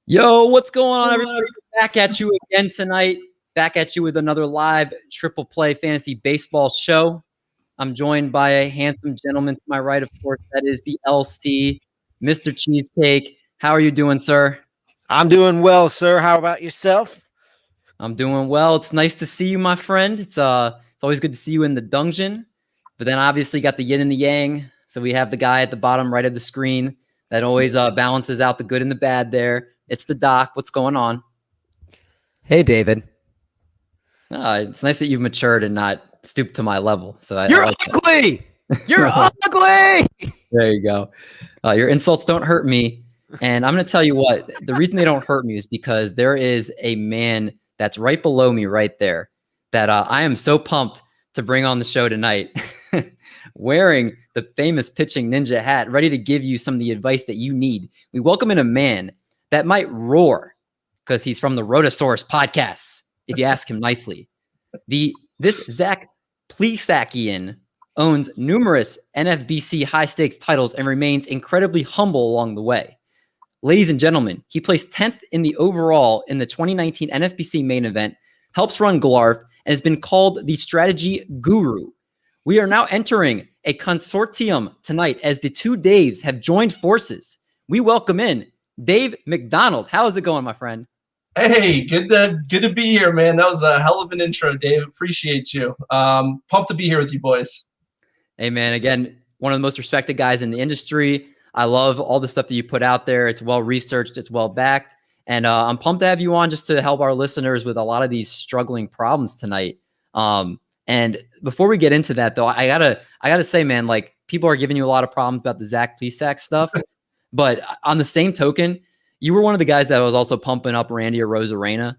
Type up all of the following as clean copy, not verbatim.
Yo, what's going on, everybody? Back at you again tonight. Back at you with another live triple play fantasy baseball show. I'm joined by a handsome gentleman to my right, of course. That is the LC, Mr. Cheesecake. How are you doing, sir? I'm doing well, sir. How about yourself? I'm doing well. It's nice to see you, my friend. It's always good to see you in the dungeon. But then obviously got the yin and the yang. So we have the guy at the bottom right of the screen that always balances out the good and the bad there. It's the doc. What's going on? Hey, David. It's nice that you've matured and not stooped to my level. So You're ugly. You're ugly. There you go. Your insults don't hurt me. And I'm going to tell you what, the reason they don't hurt me is because there is a man that's right below me right there that I am so pumped to bring on the show tonight, wearing the famous pitching ninja hat, ready to give you some of the advice that you need. We welcome in a man that might roar because he's from the Rotosaurus podcast, if you ask him nicely. This Zach Plesakian owns numerous NFBC high-stakes titles and remains incredibly humble along the way. Ladies and gentlemen, he placed 10th in the overall in the 2019 NFBC main event, helps run Glarf, and has been called the strategy guru. We are now entering a consortium tonight as the two Daves have joined forces. We welcome in Dave McDonald. How is it going, my friend? Hey, good to be here, man. That was a hell of an intro, Dave. Appreciate you. Pumped to be here with you boys. Hey, man. Again, one of the most respected guys in the industry. I love all the stuff that you put out there. It's well researched. It's well backed. And I'm pumped to have you on just to help our listeners with a lot of these struggling problems tonight. And before we get into that, though, I gotta say, man, like, people are giving you a lot of problems about the Zach Plesac stuff. But on the same token, you were one of the guys that was also pumping up Randy Arozarena.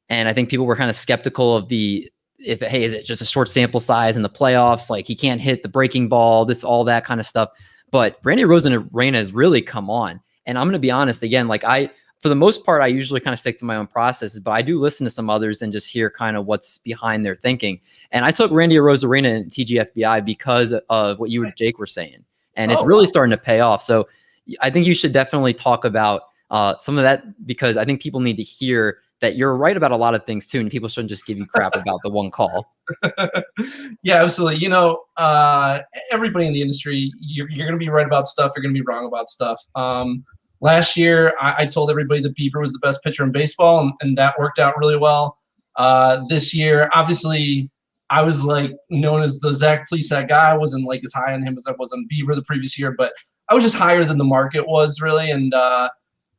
And I think people were kind of skeptical of is it just a short sample size in the playoffs? Like, he can't hit the breaking ball, all that kind of stuff. But Randy Arozarena has really come on. And I'm going to be honest, again, like, for the most part, I usually kind of stick to my own processes, but I do listen to some others and just hear kind of what's behind their thinking. And I took Randy Arozarena in TGFBI because of what you and Jake were saying. And it's really starting to pay off. So I think you should definitely talk about some of that, because I think people need to hear that you're right about a lot of things too, and people shouldn't just give you crap about the one call. Yeah, absolutely. You know, everybody in the industry, you're going to be right about stuff. You're going to be wrong about stuff. Last year, I told everybody that Bieber was the best pitcher in baseball, and that worked out really well. This year, obviously, I was like known as the Zach Plesac guy. I wasn't like as high on him as I was on Bieber the previous year, but I was just higher than the market was really. And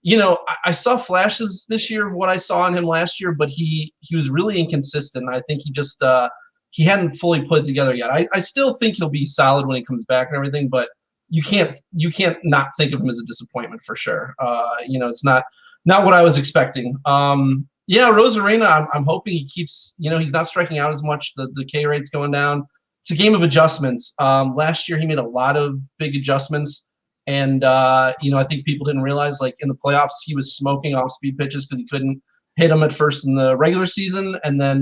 you know, I saw flashes this year of what I saw in him last year, but he was really inconsistent. I think he just he hadn't fully put it together yet. I still think he'll be solid when he comes back and everything, but you can't not think of him as a disappointment for sure. You know, it's not what I was expecting. Yeah, Arozarena, I'm hoping he keeps, you know, he's not striking out as much. The K rate's going down. It's a game of adjustments. Last year he made a lot of big adjustments. And, you know, I think people didn't realize, like, in the playoffs, he was smoking off-speed pitches because he couldn't hit them at first in the regular season. And then,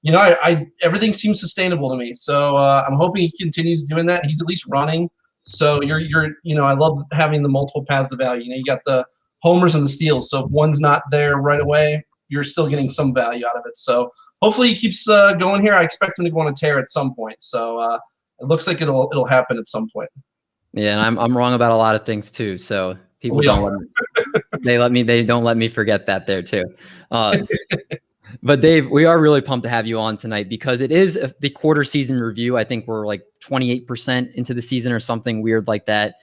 you know, everything seems sustainable to me. So I'm hoping he continues doing that. He's at least running. So you know, I love having the multiple paths to value. You know, you got the homers and the steals. So if one's not there right away, you're still getting some value out of it. So hopefully he keeps going here. I expect him to go on a tear at some point. So it looks like it'll happen at some point. Yeah, and I'm wrong about a lot of things too. So people they don't let me forget that there too. But Dave, we are really pumped to have you on tonight because it is the quarter season review. I think we're like 28% into the season or something weird like that.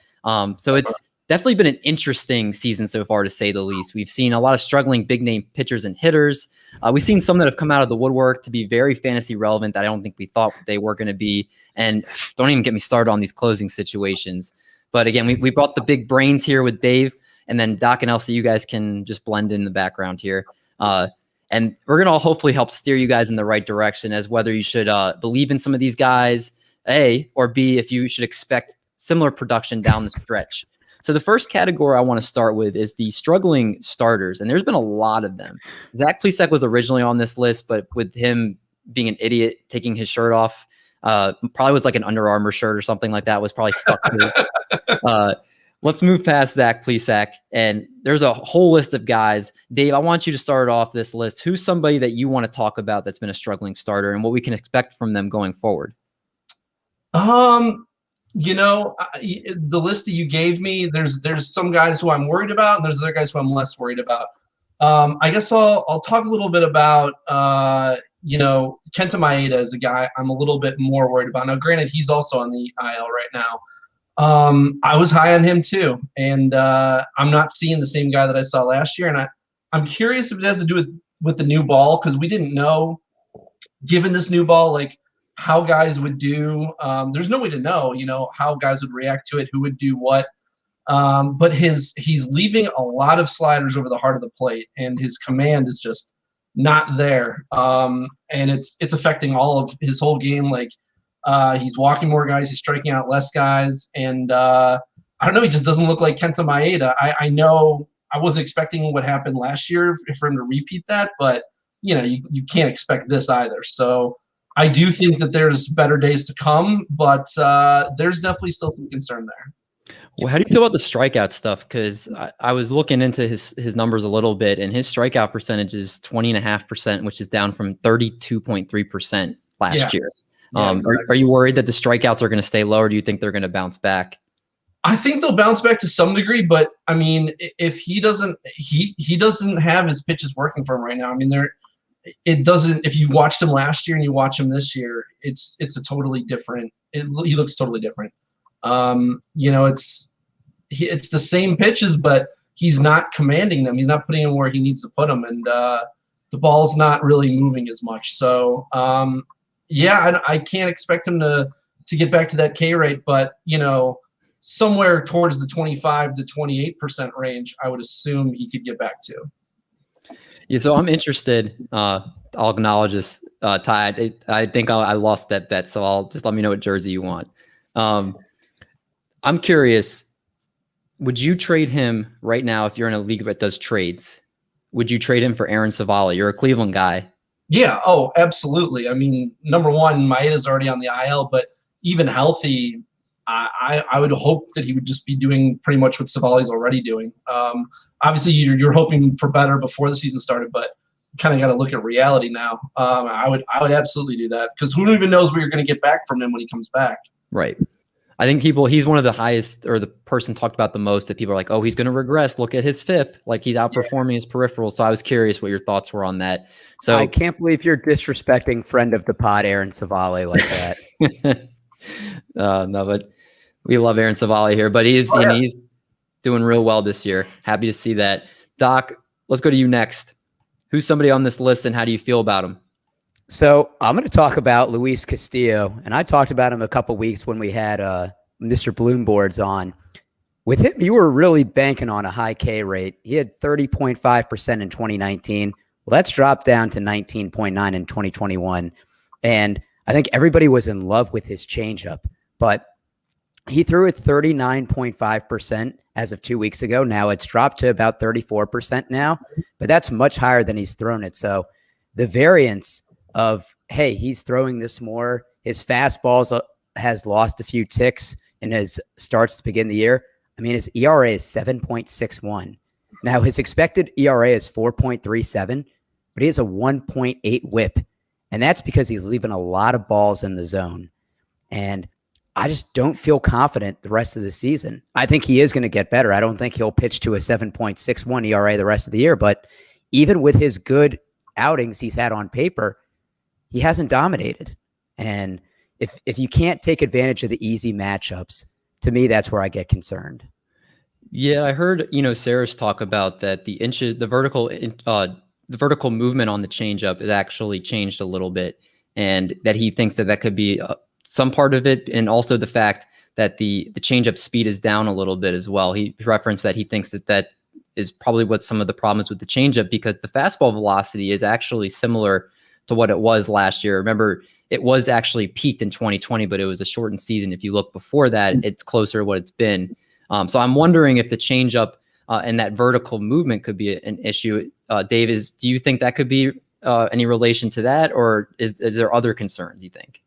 So it's definitely been an interesting season so far, to say the least. We've seen a lot of struggling big name pitchers and hitters. We've seen some that have come out of the woodwork to be very fantasy relevant that I don't think we thought they were going to be. And don't even get me started on these closing situations. But again, we brought the big brains here with Dave, and then Doc and Elsie, you guys can just blend in the background here. And we're going to hopefully help steer you guys in the right direction as whether you should believe in some of these guys, A, or B, if you should expect similar production down the stretch. So the first category I want to start with is the struggling starters, and there's been a lot of them. Zach Plesac was originally on this list, but with him being an idiot, taking his shirt off, probably was like an Under Armour shirt or something like that, was probably stuck to. Let's move past Zach Plesac. And there's a whole list of guys. Dave, I want you to start off this list. Who's somebody that you want to talk about that's been a struggling starter and what we can expect from them going forward? You know, the list that you gave me, there's some guys who I'm worried about, and there's other guys who I'm less worried about. I guess I'll talk a little bit about you know, Kenta Maeda is a guy I'm a little bit more worried about. Now, granted, he's also on the IL right now. I was high on him too, and I'm not seeing the same guy that I saw last year. And I'm curious if it has to do with the new ball, because we didn't know, given this new ball, like how guys would do. There's no way to know, you know, how guys would react to it, who would do what. But he's leaving a lot of sliders over the heart of the plate, and his command is just not there. And it's affecting all of his whole game. Like he's walking more guys, he's striking out less guys, and I don't know, he just doesn't look like Kenta Maeda. I know I wasn't expecting what happened last year for him to repeat that, but you know, you can't expect this either. So I do think that there's better days to come, but there's definitely still some concern there. Well, how do you feel about the strikeout stuff? Because I was looking into his numbers a little bit, and his strikeout percentage is 20.5%, which is down from 32.3% last year. Yeah, exactly. Are you worried that the strikeouts are going to stay low, or do you think they're going to bounce back? I think they'll bounce back to some degree, but I mean, if he doesn't have his pitches working for him right now. I mean, it doesn't. If you watched him last year and you watch him this year, it's a totally different. He looks totally different. You know, it's the same pitches, but he's not commanding them. He's not putting them where he needs to put them, and the ball's not really moving as much. So, yeah, I can't expect him to get back to that K rate, but you know, somewhere towards the 25 to 28% range, I would assume he could get back to. Yeah, so I'm interested. I'll acknowledge this, Ty. I think I lost that bet, so I'll just let me know what jersey you want. I'm curious, would you trade him right now if you're in a league that does trades? Would you trade him for Aaron Savali? You're a Cleveland guy. Yeah, oh, absolutely. I mean, number one, Maeda's already on the IL, but even healthy, I would hope that he would just be doing pretty much what Savali's already doing. Obviously, you're hoping for better before the season started, but you kind of got to look at reality now. I would absolutely do that, because who even knows what you're going to get back from him when he comes back. Right. I think he's one of the highest, or the person talked about the most, that people are like, oh, he's going to regress. Look at his FIP. Like, he's outperforming his peripherals. So I was curious what your thoughts were on that. So I can't believe you're disrespecting friend of the pod, Aaron Savali, like that. No, but we love Aaron Savali here, but he's doing real well this year. Happy to see that. Doc, let's go to you next. Who's somebody on this list, and how do you feel about him? So I'm going to talk about Luis Castillo, and I talked about him a couple weeks when we had Mr. Bloomboards on. With him, you were really banking on a high K rate. He had 30.5% in 2019. Well, that's dropped down to 19.9 in 2021. And I think everybody was in love with his changeup, but he threw it 39.5% as of 2 weeks ago. Now it's dropped to about 34% now, but that's much higher than he's thrown it. So the variance of, hey, he's throwing this more, his fastballs has lost a few ticks in his starts to begin the year. I mean, his ERA is 7.61. Now his expected ERA is 4.37, but he has a 1.8 whip. And that's because he's leaving a lot of balls in the zone. And I just don't feel confident the rest of the season. I think he is going to get better. I don't think he'll pitch to a 7.61 ERA the rest of the year. But even with his good outings he's had on paper, he hasn't dominated. And if you can't take advantage of the easy matchups, to me, that's where I get concerned. Yeah, I heard Saris talk about that the vertical movement on the changeup has actually changed a little bit, and that he thinks that could be some part of it, and also the fact that the changeup speed is down a little bit as well. He referenced that he thinks that is probably what some of the problems with the changeup, because the fastball velocity is actually similar to what it was last year. Remember, it was actually peaked in 2020, but it was a shortened season. If you look before that, it's closer to what it's been. So I'm wondering if the changeup and that vertical movement could be an issue. Dave, do you think that could be any relation to that, or is there other concerns you think?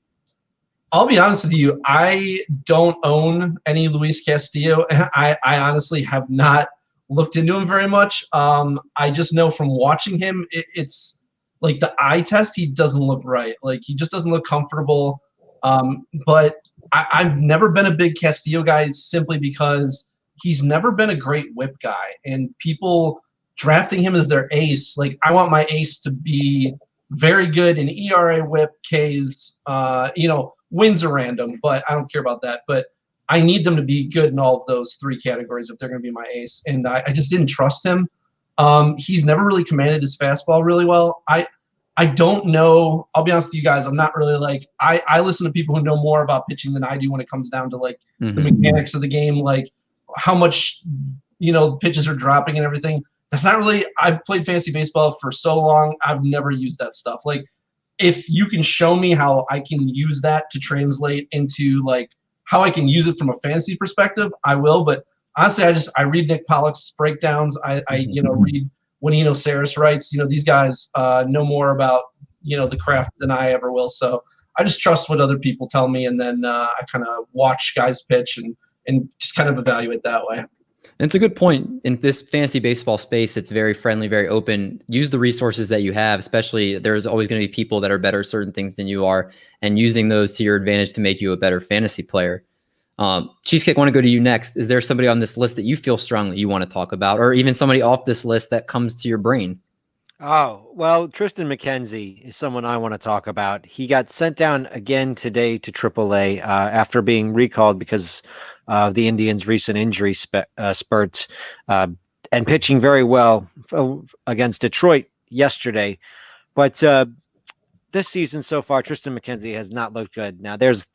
I'll be honest with you. I don't own any Luis Castillo. I honestly have not looked into him very much. I just know from watching him, it's like the eye test. He doesn't look right. Like he just doesn't look comfortable. But I've never been a big Castillo guy simply because he's never been a great whip guy. And people drafting him as their ace, like I want my ace to be very good in ERA, whip, Ks, wins are random, but I don't care about that. But I need them to be good in all of those three categories if they're going to be my ace. And I just didn't trust him. He's never really commanded his fastball really well. I don't know. I'll be honest with you guys. I'm not really like I listen to people who know more about pitching than I do when it comes down to like the mechanics of the game, like how much pitches are dropping and everything. That's not really. I've played fantasy baseball for so long. I've never used that stuff. Like, if you can show me how I can use that to translate into like how I can use it from a fantasy perspective, I will. But honestly, I read Nick Pollock's breakdowns. I read Eugenio Suarez writes. These guys know more about the craft than I ever will. So I just trust what other people tell me, and then I kind of watch guys pitch and just kind of evaluate that way. And it's a good point. In this fantasy baseball space, it's very friendly, very open. Use the resources that you have, especially there's always going to be people that are better at certain things than you are, and using those to your advantage to make you a better fantasy player. Cheesecake, I want to go to you next. Is there somebody on this list that you feel strongly you want to talk about, or even somebody off this list that comes to your brain? Oh, well, Tristan Mckenzie is someone I want to talk about. He got sent down again today to AAA after being recalled because of the Indians' recent injury spurt and pitching very well against Detroit yesterday. But this season so far, Tristan Mckenzie has not looked good. Now, there's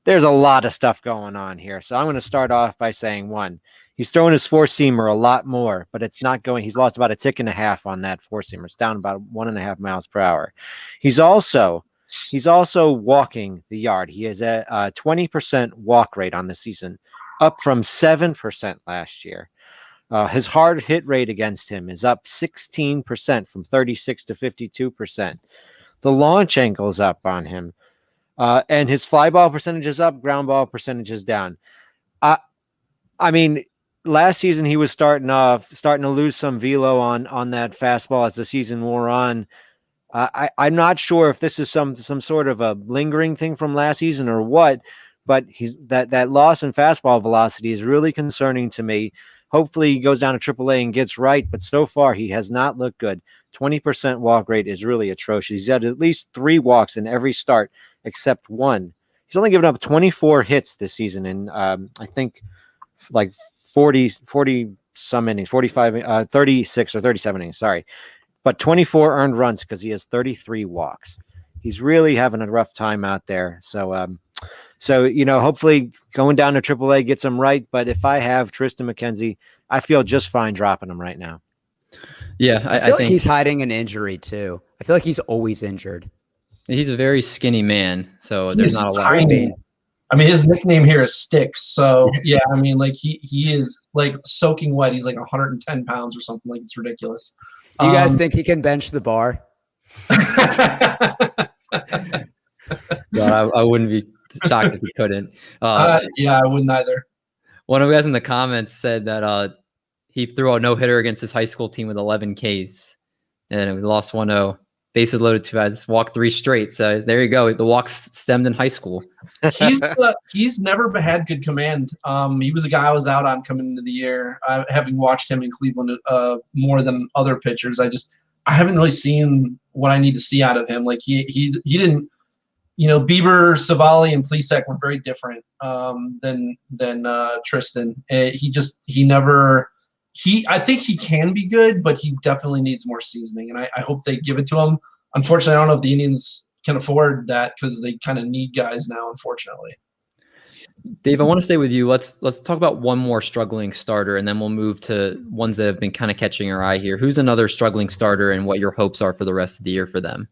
a lot of stuff going on here. So I'm going to start off by saying, one, he's throwing his four-seamer a lot more, but it's not going. He's lost about a tick and a half on that four-seamer. It's down about 1.5 miles per hour. He's also walking the yard. He has a 20% walk rate on the season, up from 7% last year. His hard hit rate against him is up 16% from 36 to 52%. The launch angle is up on him. And his fly ball percentage is up, ground ball percentage is down. I mean, last season he was starting to lose some velo on that fastball as the season wore on. I'm not sure if this is some sort of a lingering thing from last season or what, but that loss in fastball velocity is really concerning to me. Hopefully he goes down to AAA and gets right, but so far he has not looked good. 20% walk rate is really atrocious. He's had at least 3 walks in every start except one. He's only given up 24 hits this season in I think like 40 some innings, 45, 36 or 37 innings, sorry. But 24 earned runs because he has 33 walks. He's really having a rough time out there. So hopefully going down to AAA gets him right. But if I have Tristan Mckenzie, I feel just fine dropping him right now. Yeah, I feel like he's hiding an injury too. I feel like he's always injured. He's a very skinny man, so there's not a lot. I mean, his nickname here is Sticks. So yeah, I mean, like he is like soaking wet. He's like 110 pounds or something. Like it's ridiculous. Do you guys think he can bench the bar? God, I wouldn't be shocked if he couldn't. Yeah, I wouldn't either. One of the guys in the comments said that he threw a no-hitter against his high school team with 11 Ks, and we lost 1-0. Bases loaded 2 guys, walked 3 straight. So there you go. The walks stemmed in high school. He's never had good command. He was a guy I was out on coming into the year, having watched him in Cleveland more than other pitchers. I haven't really seen what I need to see out of him. Like he didn't. Bieber, Savali, and Plesac were very different than Tristan. I think he can be good, but he definitely needs more seasoning, and I hope they give it to him. Unfortunately, I don't know if the Indians can afford that because they kind of need guys now, unfortunately. Dave, I want to stay with you. Let's talk about one more struggling starter, and then we'll move to ones that have been kind of catching our eye here. Who's another struggling starter, and what your hopes are for the rest of the year for them?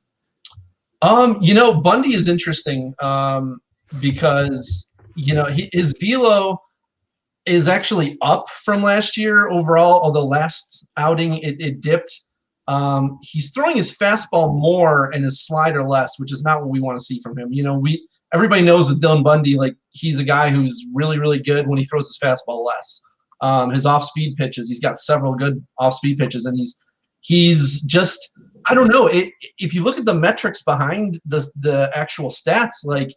Bundy is interesting because his velo is actually up from last year overall, although last outing it dipped. He's throwing his fastball more and his slider less, which is not what we want to see from him. everybody knows with Dylan Bundy, like he's a guy who's really, really good when he throws his fastball less. His off-speed pitches, he's got several good off-speed pitches, and he's just, I don't know. If you look at the metrics behind the actual stats, like,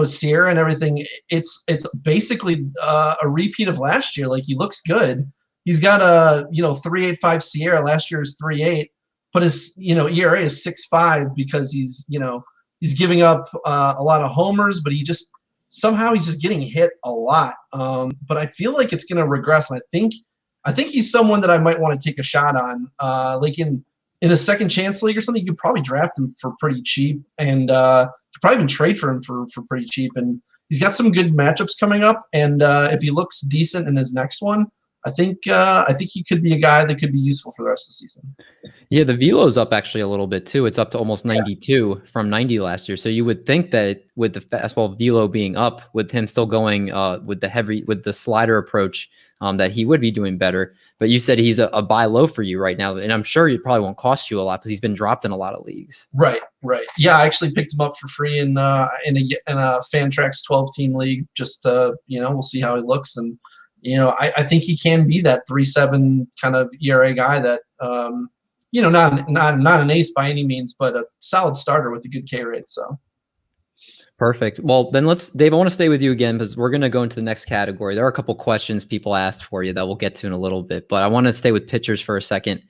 Sierra and everything, it's basically a repeat of last year. Like, he looks good. He's got a 3.85 Sierra. Last year is 3.8, but his ERA is 6.5 because he's giving up a lot of homers, but somehow he's just getting hit a lot. But I feel like it's going to regress. And I think he's someone that I might want to take a shot on. Like in a second chance league or something, you could probably draft him for pretty cheap, and you could probably even trade for him for pretty cheap. And he's got some good matchups coming up. And if he looks decent in his next one, I think he could be a guy that could be useful for the rest of the season. Yeah, the velo's up actually a little bit too. It's up to almost 92 from 90 last year. So you would think that with the fastball velo being up, with him still going with the slider approach, that he would be doing better. But you said he's a buy low for you right now, and I'm sure it probably won't cost you a lot because he's been dropped in a lot of leagues. Right. Yeah, I actually picked him up for free in a Fantrax 12-team league. Just we'll see how he looks, and I think he can be that 3.7 kind of ERA guy that not an ace by any means, but a solid starter with a good K rate. So. Perfect. Well, then Dave, I want to stay with you again because we're going to go into the next category. There are a couple questions people asked for you that we'll get to in a little bit, but I want to stay with pitchers for a second.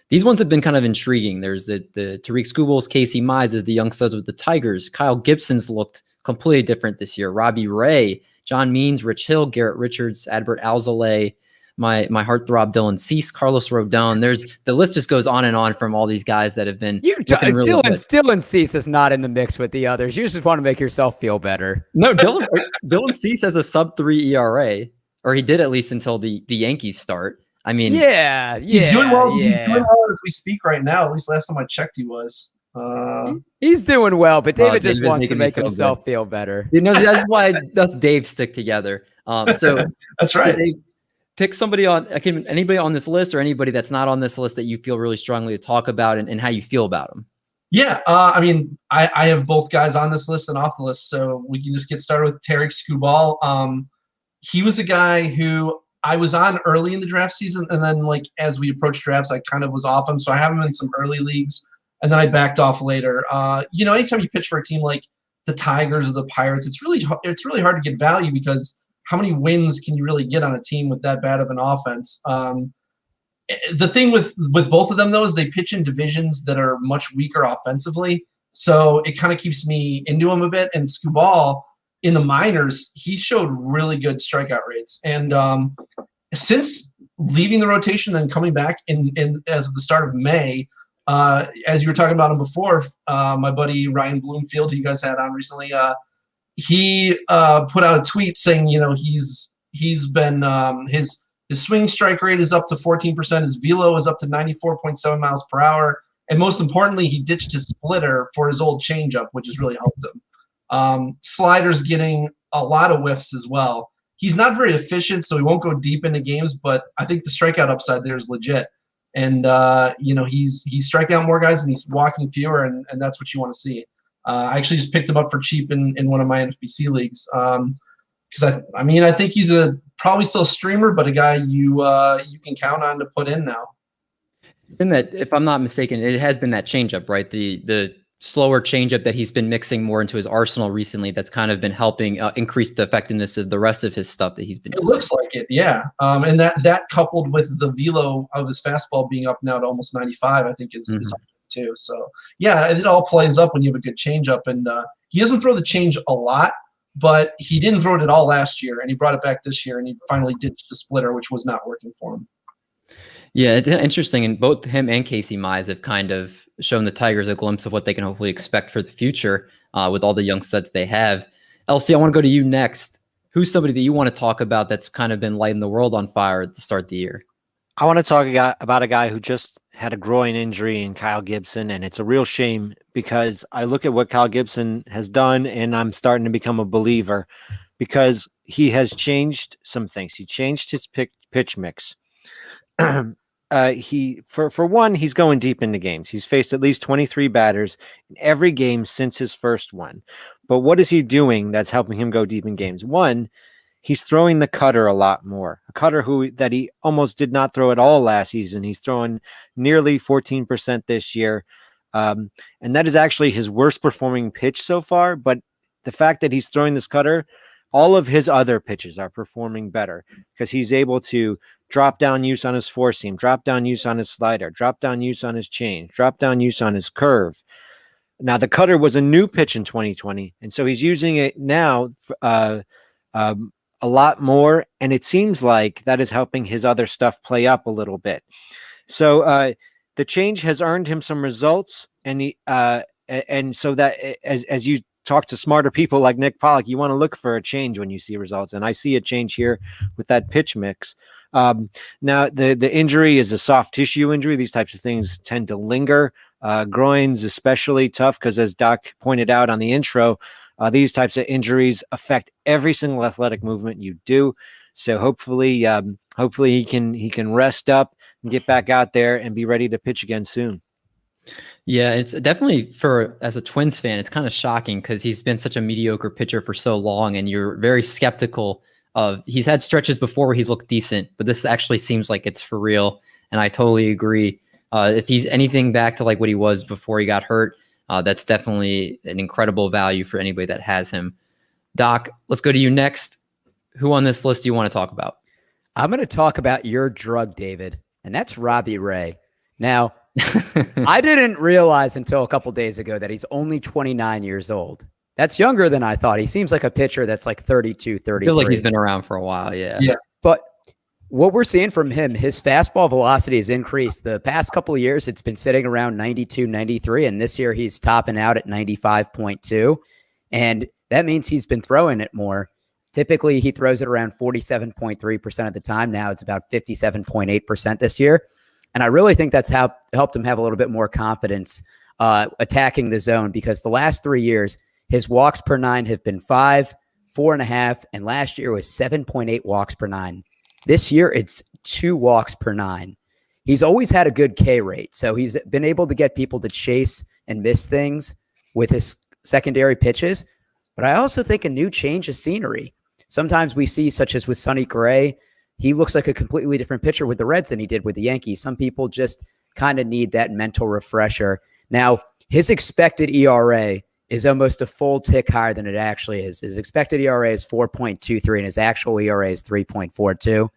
These ones have been kind of intriguing. There's the Tariq Skubals, Casey Mizes, the young studs with the Tigers. Kyle Gibson's looked completely different this year. Robbie Ray, John Means, Rich Hill, Garrett Richards, Adbert Alzolay, my heartthrob Dylan Cease, Carlos Rodon. The list just goes on and on from all these guys that have been Dylan Cease is not in the mix with the others. You just want to make yourself feel better. No, Dylan Cease has a sub-3 ERA, or he did at least until the Yankees start. I mean, he's doing well. Yeah. He's doing well as we speak right now. At least last time I checked, he was. He's doing well, but David just wants to make himself feel better. That's why us Dave stick together. So that's right. So Dave, pick somebody anybody on this list or anybody that's not on this list that you feel really strongly to talk about and how you feel about them. Yeah, I mean, I have both guys on this list and off the list, so we can just get started with Tariq Skubal. He was a guy who I was on early in the draft season, and then like as we approached drafts, I kind of was off him, so I have him in some early leagues, and then I backed off later. Anytime you pitch for a team like the Tigers or the Pirates, it's really hard to get value because how many wins can you really get on a team with that bad of an offense? The thing with both of them, though, is they pitch in divisions that are much weaker offensively. So it kind of keeps me into them a bit. And Skubal, in the minors, he showed really good strikeout rates. And since leaving the rotation and coming back in as of the start of May, as you were talking about him before, my buddy Ryan Bloomfield, who you guys had on recently, he put out a tweet saying, he's been his swing strike rate is up to 14%. His velo is up to 94.7 miles per hour. And most importantly, he ditched his splitter for his old changeup, which has really helped him. Slider's getting a lot of whiffs as well. He's not very efficient, so he won't go deep into games, but I think the strikeout upside there is legit. And, he's striking out more guys and he's walking fewer, and that's what you want to see. I actually just picked him up for cheap in one of my NFBC leagues. Because I think he's probably still a streamer, but a guy you can count on to put in now. In that, if I'm not mistaken, it has been that changeup, right? The slower changeup that he's been mixing more into his arsenal recently. That's kind of been helping increase the effectiveness of the rest of his stuff that he's been. It looks like it, yeah. And that coupled with the velo of his fastball being up now to almost 95, I think is too. So yeah, it all plays up when you have a good changeup, and he doesn't throw the change a lot. But he didn't throw it at all last year, and he brought it back this year, and he finally ditched the splitter, which was not working for him. Yeah, it's interesting, and both him and Casey Mize have kind of shown the Tigers a glimpse of what they can hopefully expect for the future with all the young studs they have. Elsie, I want to go to you next. Who's somebody that you want to talk about that's kind of been lighting the world on fire at the start of the year? I want to talk about a guy who just had a groin injury in Kyle Gibson, and it's a real shame because I look at what Kyle Gibson has done, and I'm starting to become a believer because he has changed some things. He changed his pitch mix. For one, he's going deep into games. He's faced at least 23 batters in every game since his first one. But what is he doing that's helping him go deep in games? One, he's throwing the cutter a lot more. A cutter that he almost did not throw at all last season. He's throwing nearly 14% this year. And that is actually his worst performing pitch so far. But the fact that he's throwing this cutter, all of his other pitches are performing better because he's able to drop down use on his four seam, drop down use on his slider, drop down use on his change, drop down use on his curve. Now, the cutter was a new pitch in 2020, and so he's using it now a lot more, and it seems like that is helping his other stuff play up a little bit. So the change has earned him some results, and so that as you talk to smarter people like Nick Pollock, you want to look for a change when you see results, and I see a change here with that pitch mix. Now, the injury is a soft tissue injury. These types of things tend to linger. Groins especially tough because, as Doc pointed out on the intro, these types of injuries affect every single athletic movement you do. So hopefully he can rest up and get back out there and be ready to pitch again soon. Yeah, it's definitely as a Twins fan, it's kind of shocking because he's been such a mediocre pitcher for so long, and you're very skeptical of. He's had stretches before where he's looked decent, but this actually seems like it's for real, and I totally agree. If he's anything back to like what he was before he got hurt, that's definitely an incredible value for anybody that has him. Doc, let's go to you next. Who on this list do you want to talk about? I'm going to talk about your drug, David, and that's Robbie Ray. Now, I didn't realize until a couple days ago that he's only 29 years old. That's younger than I thought. He seems like a pitcher that's like 32, 33. Feels like he's been around for a while, yeah. But what we're seeing from him, his fastball velocity has increased. The past couple of years, it's been sitting around 92, 93, and this year he's topping out at 95.2, and that means he's been throwing it more. Typically, he throws it around 47.3% of the time. Now it's about 57.8% this year, and I really think that's helped him have a little bit more confidence attacking the zone because the last 3 years, his walks per nine have been 5, 4.5, and last year was 7.8 walks per nine. This year, it's 2 walks per nine. He's always had a good K rate, so he's been able to get people to chase and miss things with his secondary pitches. But I also think a new change of scenery. Sometimes we see, such as with Sonny Gray, he looks like a completely different pitcher with the Reds than he did with the Yankees. Some people just kind of need that mental refresher. Now, his expected ERA is almost a full tick higher than it actually is. His expected ERA is 4.23, and his actual ERA is 3.42.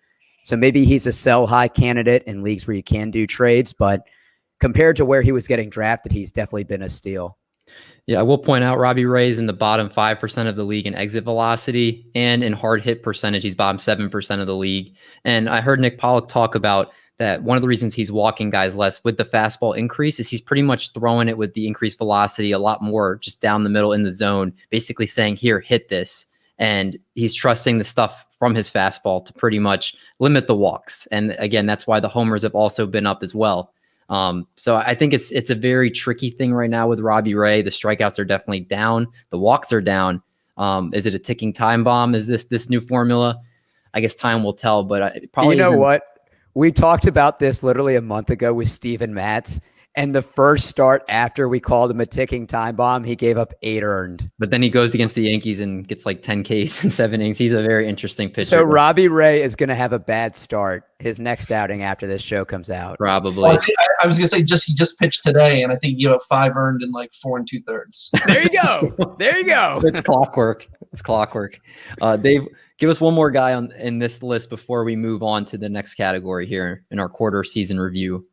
So maybe he's a sell-high candidate in leagues where you can do trades, but compared to where he was getting drafted, he's definitely been a steal. Yeah, I will point out Robbie Ray's in the bottom 5% of the league in exit velocity, and in hard hit percentage, he's bottom 7% of the league. And I heard Nick Pollock talk about that one of the reasons he's walking guys less with the fastball increase is he's pretty much throwing it with the increased velocity a lot more just down the middle in the zone, basically saying, here, hit this. And he's trusting the stuff from his fastball to pretty much limit the walks. And again, that's why the homers have also been up as well. So I think it's a very tricky thing right now with Robbie Ray. The strikeouts are definitely down. The walks are down. Is it a ticking time bomb? Is this new formula? I guess time will tell, but probably. You know what? We talked about this literally a month ago with Steven Matz, and the first start after we called him a ticking time bomb, he gave up 8 earned. But then he goes against the Yankees and gets like 10 Ks in 7 innings. He's a very interesting pitcher. So Robbie Ray is going to have a bad start his next outing after this show comes out. Probably. Well, I was going to say he just pitched today, and I think he gave up 5 earned in like 4 2/3. There you go. There you go. It's clockwork. It's clockwork. Dave, give us one more guy in this list before we move on to the next category here in our quarter season review.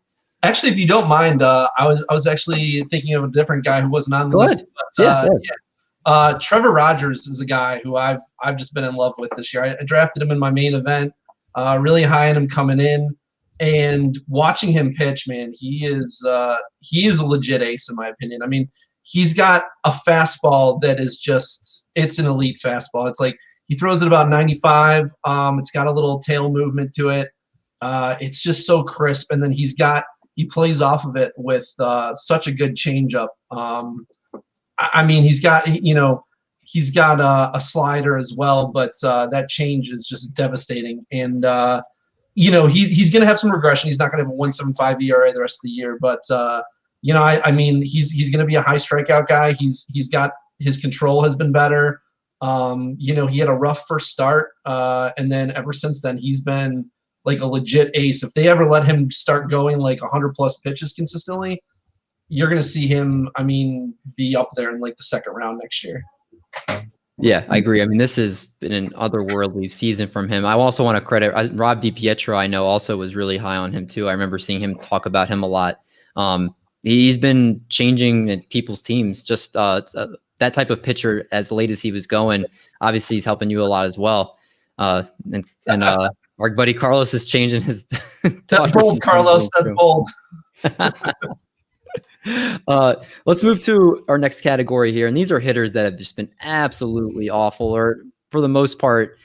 Actually, if you don't mind, I was actually thinking of a different guy who wasn't on the list. But, Trevor Rogers is a guy who I've just been in love with this year. I drafted him in my main event, really high on him coming in, and watching him pitch, man, he is a legit ace in my opinion. I mean, he's got a fastball that is it's an elite fastball. It's like he throws it about 95. It's got a little tail movement to it. It's just so crisp, and then he plays off of it with such a good changeup. I mean, he's got a slider as well, but that change is just devastating. And he's going to have some regression. He's not going to have a 1.75 ERA the rest of the year, but I mean, he's going to be a high strikeout guy. He's got His control has been better. You know, he had a rough first start, and then ever since then, he's been like a legit ace. If they ever let him start going like 100+ pitches consistently, you're going to see him, I mean, be up there in like the second round next year. Yeah, I agree. I mean, this has been an otherworldly season from him. I also want to credit Rob DiPietro. I know also was really high on him too. I remember seeing him talk about him a lot. He's been changing people's teams. Just that type of pitcher, as late as he was going, obviously he's helping you a lot as well. And our buddy Carlos is changing his. That's bold, Carlos. That's bold. Let's move to our next category here. And these are hitters that have just been absolutely awful, or for the most part,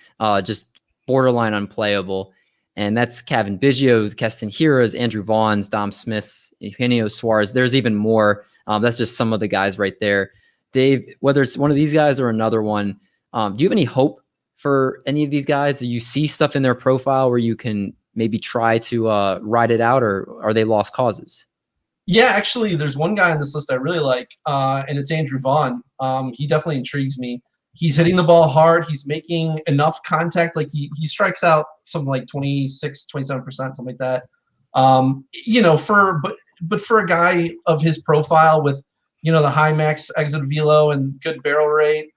just borderline unplayable. And that's Kevin Bgio, Castanheras, Andrew Vaughns, Dom Smiths, Eugenio Suarez. There's even more. That's just some of the guys right there. Dave, whether it's one of these guys or another one, do you have any hope for any of these guys? Do you see stuff in their profile where you can maybe try to ride it out, or are they lost causes? Yeah, actually, there's one guy on this list I really like, and it's Andrew Vaughn. He definitely intrigues me. He's hitting the ball hard. He's making enough contact. Like he strikes out something like 26, 27%, something like that. You know, but for a guy of his profile with, you know, the high max exit velo and good barrel rate,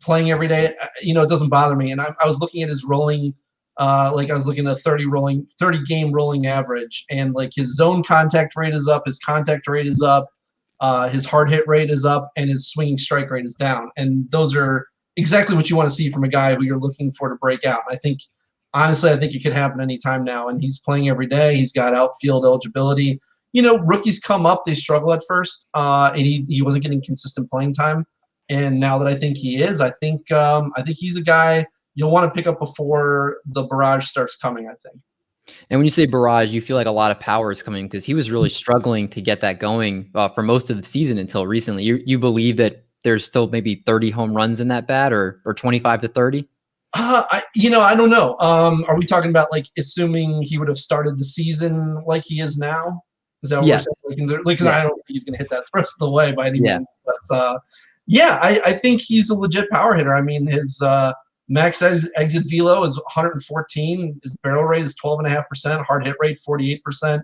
playing every day, you know, it doesn't bother me. And I was looking at his rolling, like I was looking at a 30 game rolling average, and like his zone contact rate is up, his contact rate is up, his hard hit rate is up, and his swinging strike rate is down. And those are exactly what you want to see from a guy who you're looking for to break out. I think, honestly, I think it could happen anytime now. And he's playing every day. He's got outfield eligibility. You know, rookies come up, they struggle at first, and he wasn't getting consistent playing time. And now that I think he is, I think he's a guy you'll want to pick up before the barrage starts coming, I think. And when you say barrage, you feel like a lot of power is coming, because he was really struggling to get that going for most of the season until recently. You believe that there's still maybe 30 home runs in that bat, or 25 to 30? I don't know. Are we talking about like assuming he would have started the season like he is now? Is that what we're saying? Because I don't think he's going to hit that the rest of the way by any means. But I think he's a legit power hitter. I mean, his max exit velo is 114. His barrel rate is 12.5%. Hard hit rate 48%.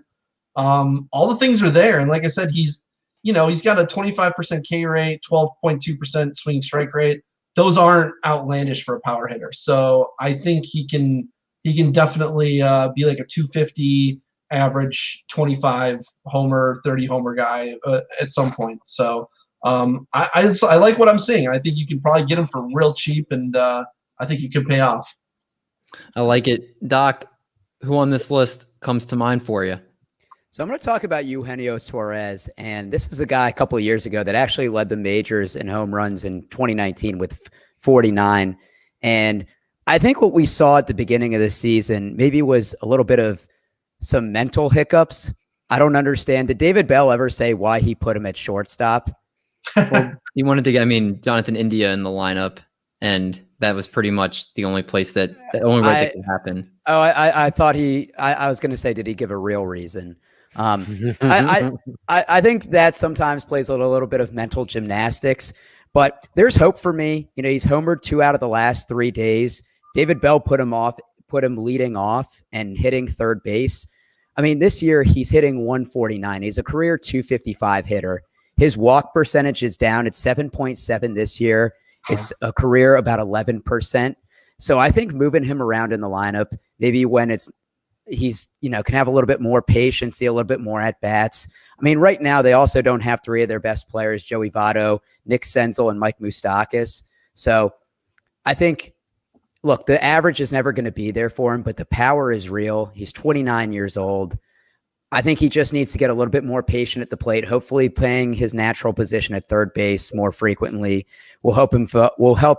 All the things are there, and like I said, he's got a 25% K rate, 12.2% swing strike rate. Those aren't outlandish for a power hitter. So I think he can definitely be like a 250 average, 25 homer, 30 homer guy at some point. So I like what I'm seeing. I think you can probably get him for real cheap, and I think he could pay off. I like it. Doc, who on this list comes to mind for you? So I'm going to talk about Eugenio Suarez, and this is a guy a couple of years ago that actually led the majors in home runs in 2019 with 49. And I think what we saw at the beginning of the season maybe was a little bit of some mental hiccups. I don't understand. Did David Bell ever say why he put him at shortstop? Well, he wanted to get, Jonathan India in the lineup, and that was pretty much the only place the only way that could happen. Oh, I thought I was going to say, did he give a real reason? I think that sometimes plays a little bit of mental gymnastics, but there's hope for me. You know, he's homered 2 out of the last 3 days. David Bell put him leading off and hitting third base. I mean, this year he's hitting 149. He's a career 255 hitter. His walk percentage is down. It's 7.7 this year. It's a career about 11%. So I think moving him around in the lineup, maybe when he's can have a little bit more patience, see a little bit more at bats. I mean, right now they also don't have 3 of their best players, Joey Votto, Nick Senzel, and Mike Moustakas. So I think, look, the average is never going to be there for him, but the power is real. He's 29 years old. I think he just needs to get a little bit more patient at the plate. Hopefully playing his natural position at third base more frequently will help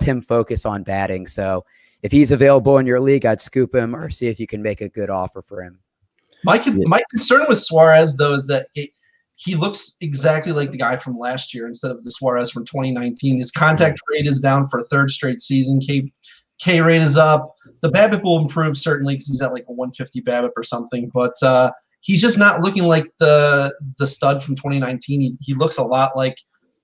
him focus on batting. So if he's available in your league, I'd scoop him or see if you can make a good offer for him. My concern with Suarez, though, is that he looks exactly like the guy from last year instead of the Suarez from 2019. His contact rate is down for a 3rd straight season. K rate is up. The BABIP will improve certainly because he's at like a 150 BABIP or something. But he's just not looking like the stud from 2019. He looks a lot like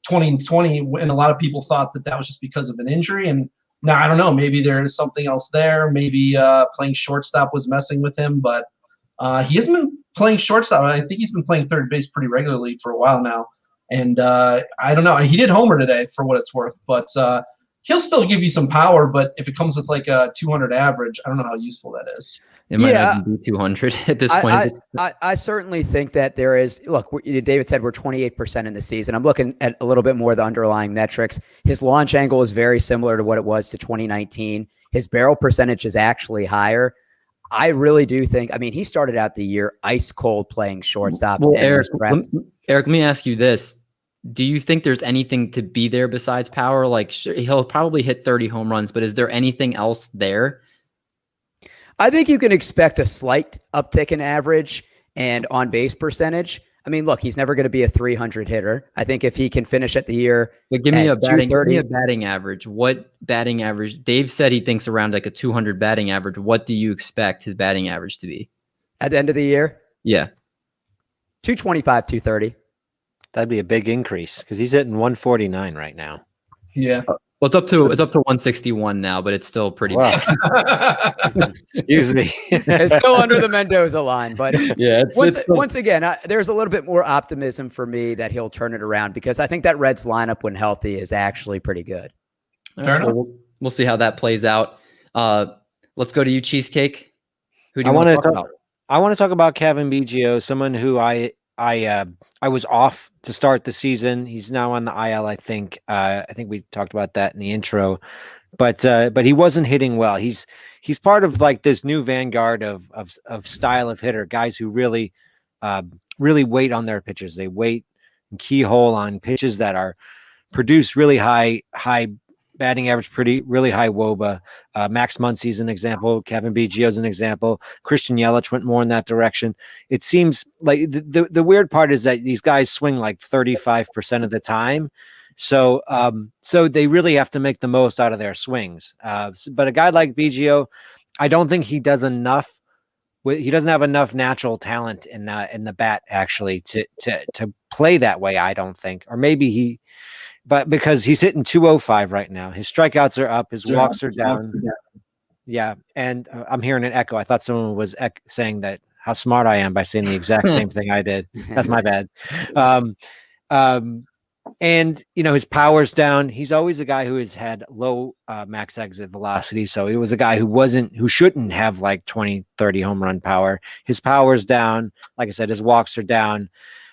2020, and a lot of people thought that was just because of an injury. And now I don't know, maybe there's something else there. Maybe playing shortstop was messing with him, but he hasn't been playing shortstop. I think he's been playing third base pretty regularly for a while now. And I don't know. He did homer today for what it's worth, but he'll still give you some power. But if it comes with like a 200 average, I don't know how useful that is. It might not even be 200 at this point. I certainly think that there is. Look, David said we're 28% in the season. I'm looking at a little bit more of the underlying metrics. His launch angle is very similar to what it was to 2019. His barrel percentage is actually higher. I really do think. I mean, he started out the year ice cold playing shortstop. Well, Eric, let me ask you this: do you think there's anything to be there besides power? Like, he'll probably hit 30 home runs, but is there anything else there? I think you can expect a slight uptick in average and on base percentage. I mean, look, he's never going to be a 300 hitter. I think if he can finish at the year, but give me a batting average. What batting average? Dave said he thinks around like a 200 batting average. What do you expect his batting average to be at the end of the year? Yeah, 225, 230. That'd be a big increase because he's hitting 149 right now. Yeah. Well, it's up to 161 now, but it's still pretty bad. Excuse me. It's still under the Mendoza line, but yeah. Once again, there's a little bit more optimism for me that he'll turn it around because I think that Reds lineup, when healthy, is actually pretty good. Fair enough. We'll see how that plays out. Let's go to you, Cheesecake. Who do you want to talk about? I want to talk about Kevin Bgio, someone who I was off to start the season. He's now on the IL, I think. I think we talked about that in the intro, but he wasn't hitting well. He's part of like this new vanguard of style of hitter, guys who really wait on their pitches. They wait and keyhole on pitches that are produce really high batting average, really high WOBA. Max Muncy's an example. Kevin Bgio's an example. Christian Yelich went more in that direction. It seems like the weird part is that these guys swing like 35% of the time. So they really have to make the most out of their swings. But a guy like Bgio, I don't think he does enough. He doesn't have enough natural talent in the bat actually to play that way. I don't think, or maybe but because he's hitting 205 right now, his strikeouts are up, his walks are down. Yeah, and I'm hearing an echo. I thought someone was saying that how smart I am by saying the exact same thing I did. That's my bad. And his power's down. He's always a guy who has had low max exit velocity. So he was a guy who shouldn't have like 20, 30 home run power. His power's down. Like I said, his walks are down.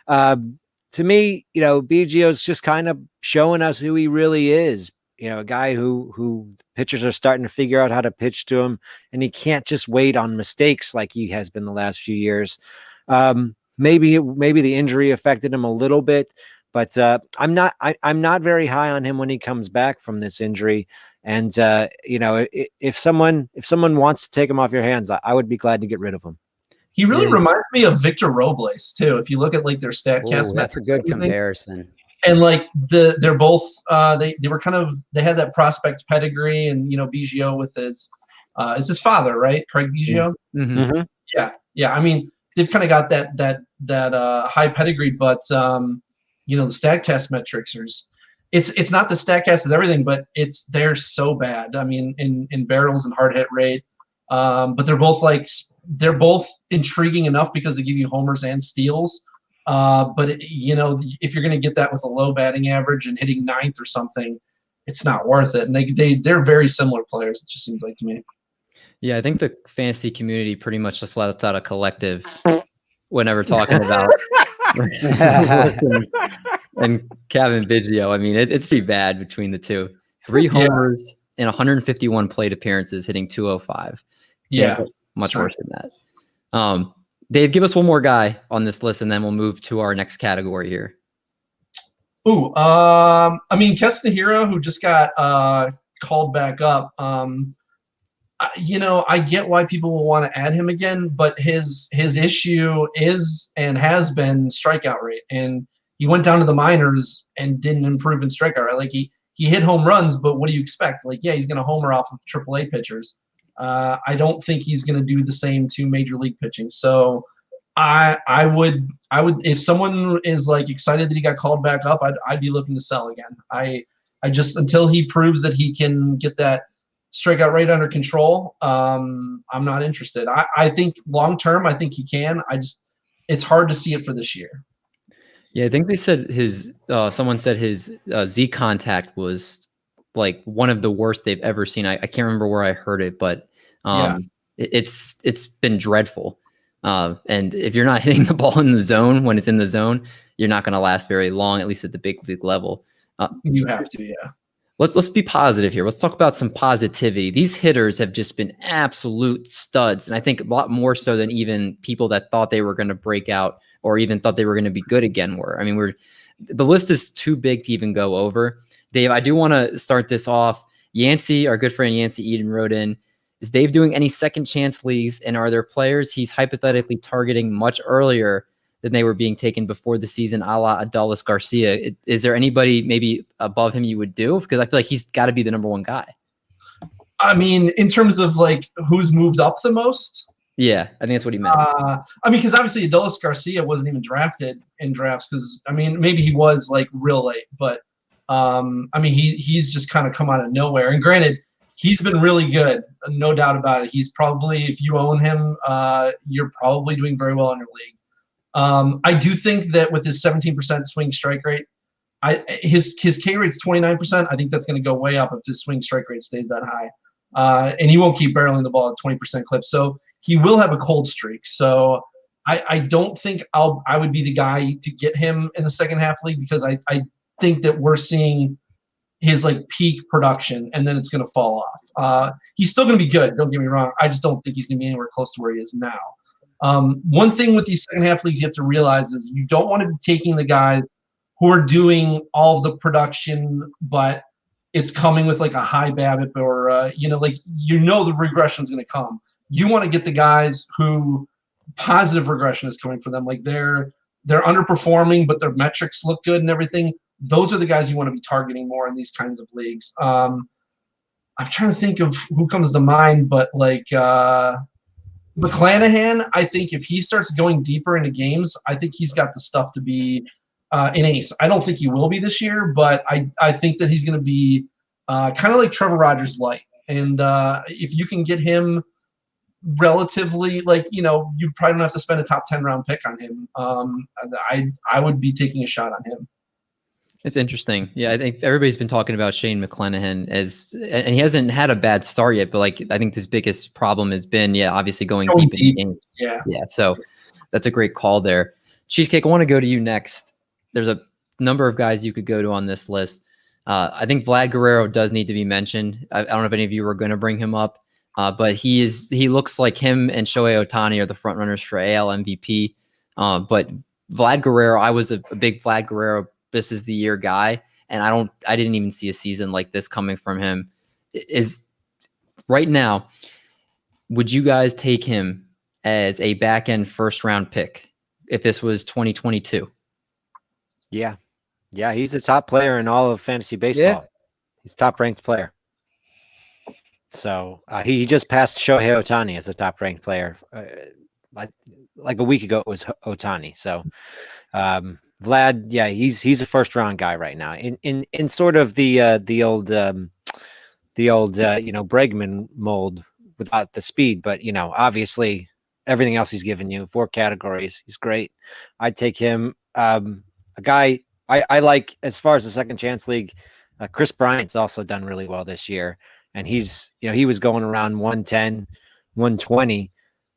To me, Bgio's just kind of showing us who he really is. A guy who pitchers are starting to figure out how to pitch to him, and he can't just wait on mistakes like he has been the last few years. Maybe the injury affected him a little bit, but I'm not very high on him when he comes back from this injury. And if someone wants to take him off your hands, I would be glad to get rid of him. He really reminds me of Victor Robles too. If you look at like their StatCast, that's a good comparison. And like they're both they were they had that prospect pedigree, and Bgio with his is his father, right? Craig Bgio. Mm-hmm. Mm-hmm. Yeah. I mean, they've kind of got that high pedigree, but the StatCast metrics are it's not the StatCast is everything, but they're so bad. I mean, in barrels and hard hit rate, but they're both intriguing enough because they give you homers and steals. But if you're going to get that with a low batting average and hitting ninth or something, it's not worth it. And they're very similar players. It just seems like to me. Yeah, I think the fantasy community pretty much just lets out a collective whenever talking about and Kevin Bgio. I mean, it's pretty bad between the two. 3 homers in 151 plate appearances, hitting 205. Yeah. Much worse than that. Dave, give us one more guy on this list, and then we'll move to our next category here. Ooh, I mean, Castillo, who just got called back up. I get why people will want to add him again, but his issue is and has been strikeout rate, and he went down to the minors and didn't improve in strikeout rate. Like he hit home runs, but what do you expect? Like, he's going to homer off of AAA pitchers. I don't think he's going to do the same to major league pitching. So I would if someone is like excited that he got called back up, I'd be looking to sell again. I just until he proves that he can get that strikeout rate under control, I'm not interested. I think long term, I think he can. It's hard to see it for this year. Yeah, I think they said someone said his Z contact was like one of the worst they've ever seen. I can't remember where I heard it, but it's been dreadful. And if you're not hitting the ball in the zone when it's in the zone, you're not going to last very long, at least at the big league level. You have to, yeah. Let's be positive here. Let's talk about some positivity. These hitters have just been absolute studs, and I think a lot more so than even people that thought they were going to break out or even thought they were going to be good again were. I mean, the list is too big to even go over. Dave, I do want to start this off. Yancey, our good friend Yancey Eden, wrote in, is Dave doing any second chance leagues, and are there players he's hypothetically targeting much earlier than they were being taken before the season, a la Adolis Garcia? Is there anybody maybe above him you would do? Because I feel like he's got to be the number one guy. I mean, in terms of like who's moved up the most? Yeah, I think that's what he meant. I mean, because obviously Adolis Garcia wasn't even drafted in drafts because, I mean, maybe he was like real late, but I mean, he's just kind of come out of nowhere. And granted, he's been really good, no doubt about it. He's probably, if you own him, you're probably doing very well in your league. I do think that with his 17% swing strike rate, his K rate's 29%. I think that's going to go way up if his swing strike rate stays that high. And he won't keep barreling the ball at 20% clip. So he will have a cold streak. So I don't think I would be the guy to get him in the second half league, because I think that we're seeing his like peak production and then it's going to fall off. He's still going to be good. Don't get me wrong. I just don't think he's going to be anywhere close to where he is now. One thing with these second half leagues you have to realize is you don't want to be taking the guys who are doing all of the production, but it's coming with like a high BABIP or, the regression is going to come. You want to get the guys who positive regression is coming for them. Like they're underperforming, but their metrics look good and everything. Those are the guys you want to be targeting more in these kinds of leagues. I'm trying to think of who comes to mind, but like McClanahan, I think if he starts going deeper into games, I think he's got the stuff to be an ace. I don't think he will be this year, but I think that he's going to be kind of like Trevor Rogers light. And if you can get him relatively, you probably don't have to spend a top 10 round pick on him. I would be taking a shot on him. It's interesting. Yeah, I think everybody's been talking about Shane McClanahan and he hasn't had a bad start yet, but I think his biggest problem has been, obviously going deep. Yeah. So that's a great call there. Cheesecake, I want to go to you next. There's a number of guys you could go to on this list. I think Vlad Guerrero does need to be mentioned. I don't know if any of you were going to bring him up, but he looks like him and Shohei Ohtani are the front runners for AL MVP. But Vlad Guerrero, I was a big Vlad Guerrero this is the year guy, and I didn't even see a season like this coming from him. Is right now, would you guys take him as a back end first round pick if this was 2022? Yeah, he's the top player in all of fantasy baseball. Yeah. He's top ranked player. So he just passed Shohei Ohtani as a top ranked player. Like a week ago, it was Ohtani. So Vlad, he's a first round guy right now. In sort of the old Bregman mold without the speed, but obviously everything else he's given you, 4 categories. He's great. I'd take him. A guy I like as far as the second chance league. Chris Bryant's also done really well this year, and he's he was going around 110, 120.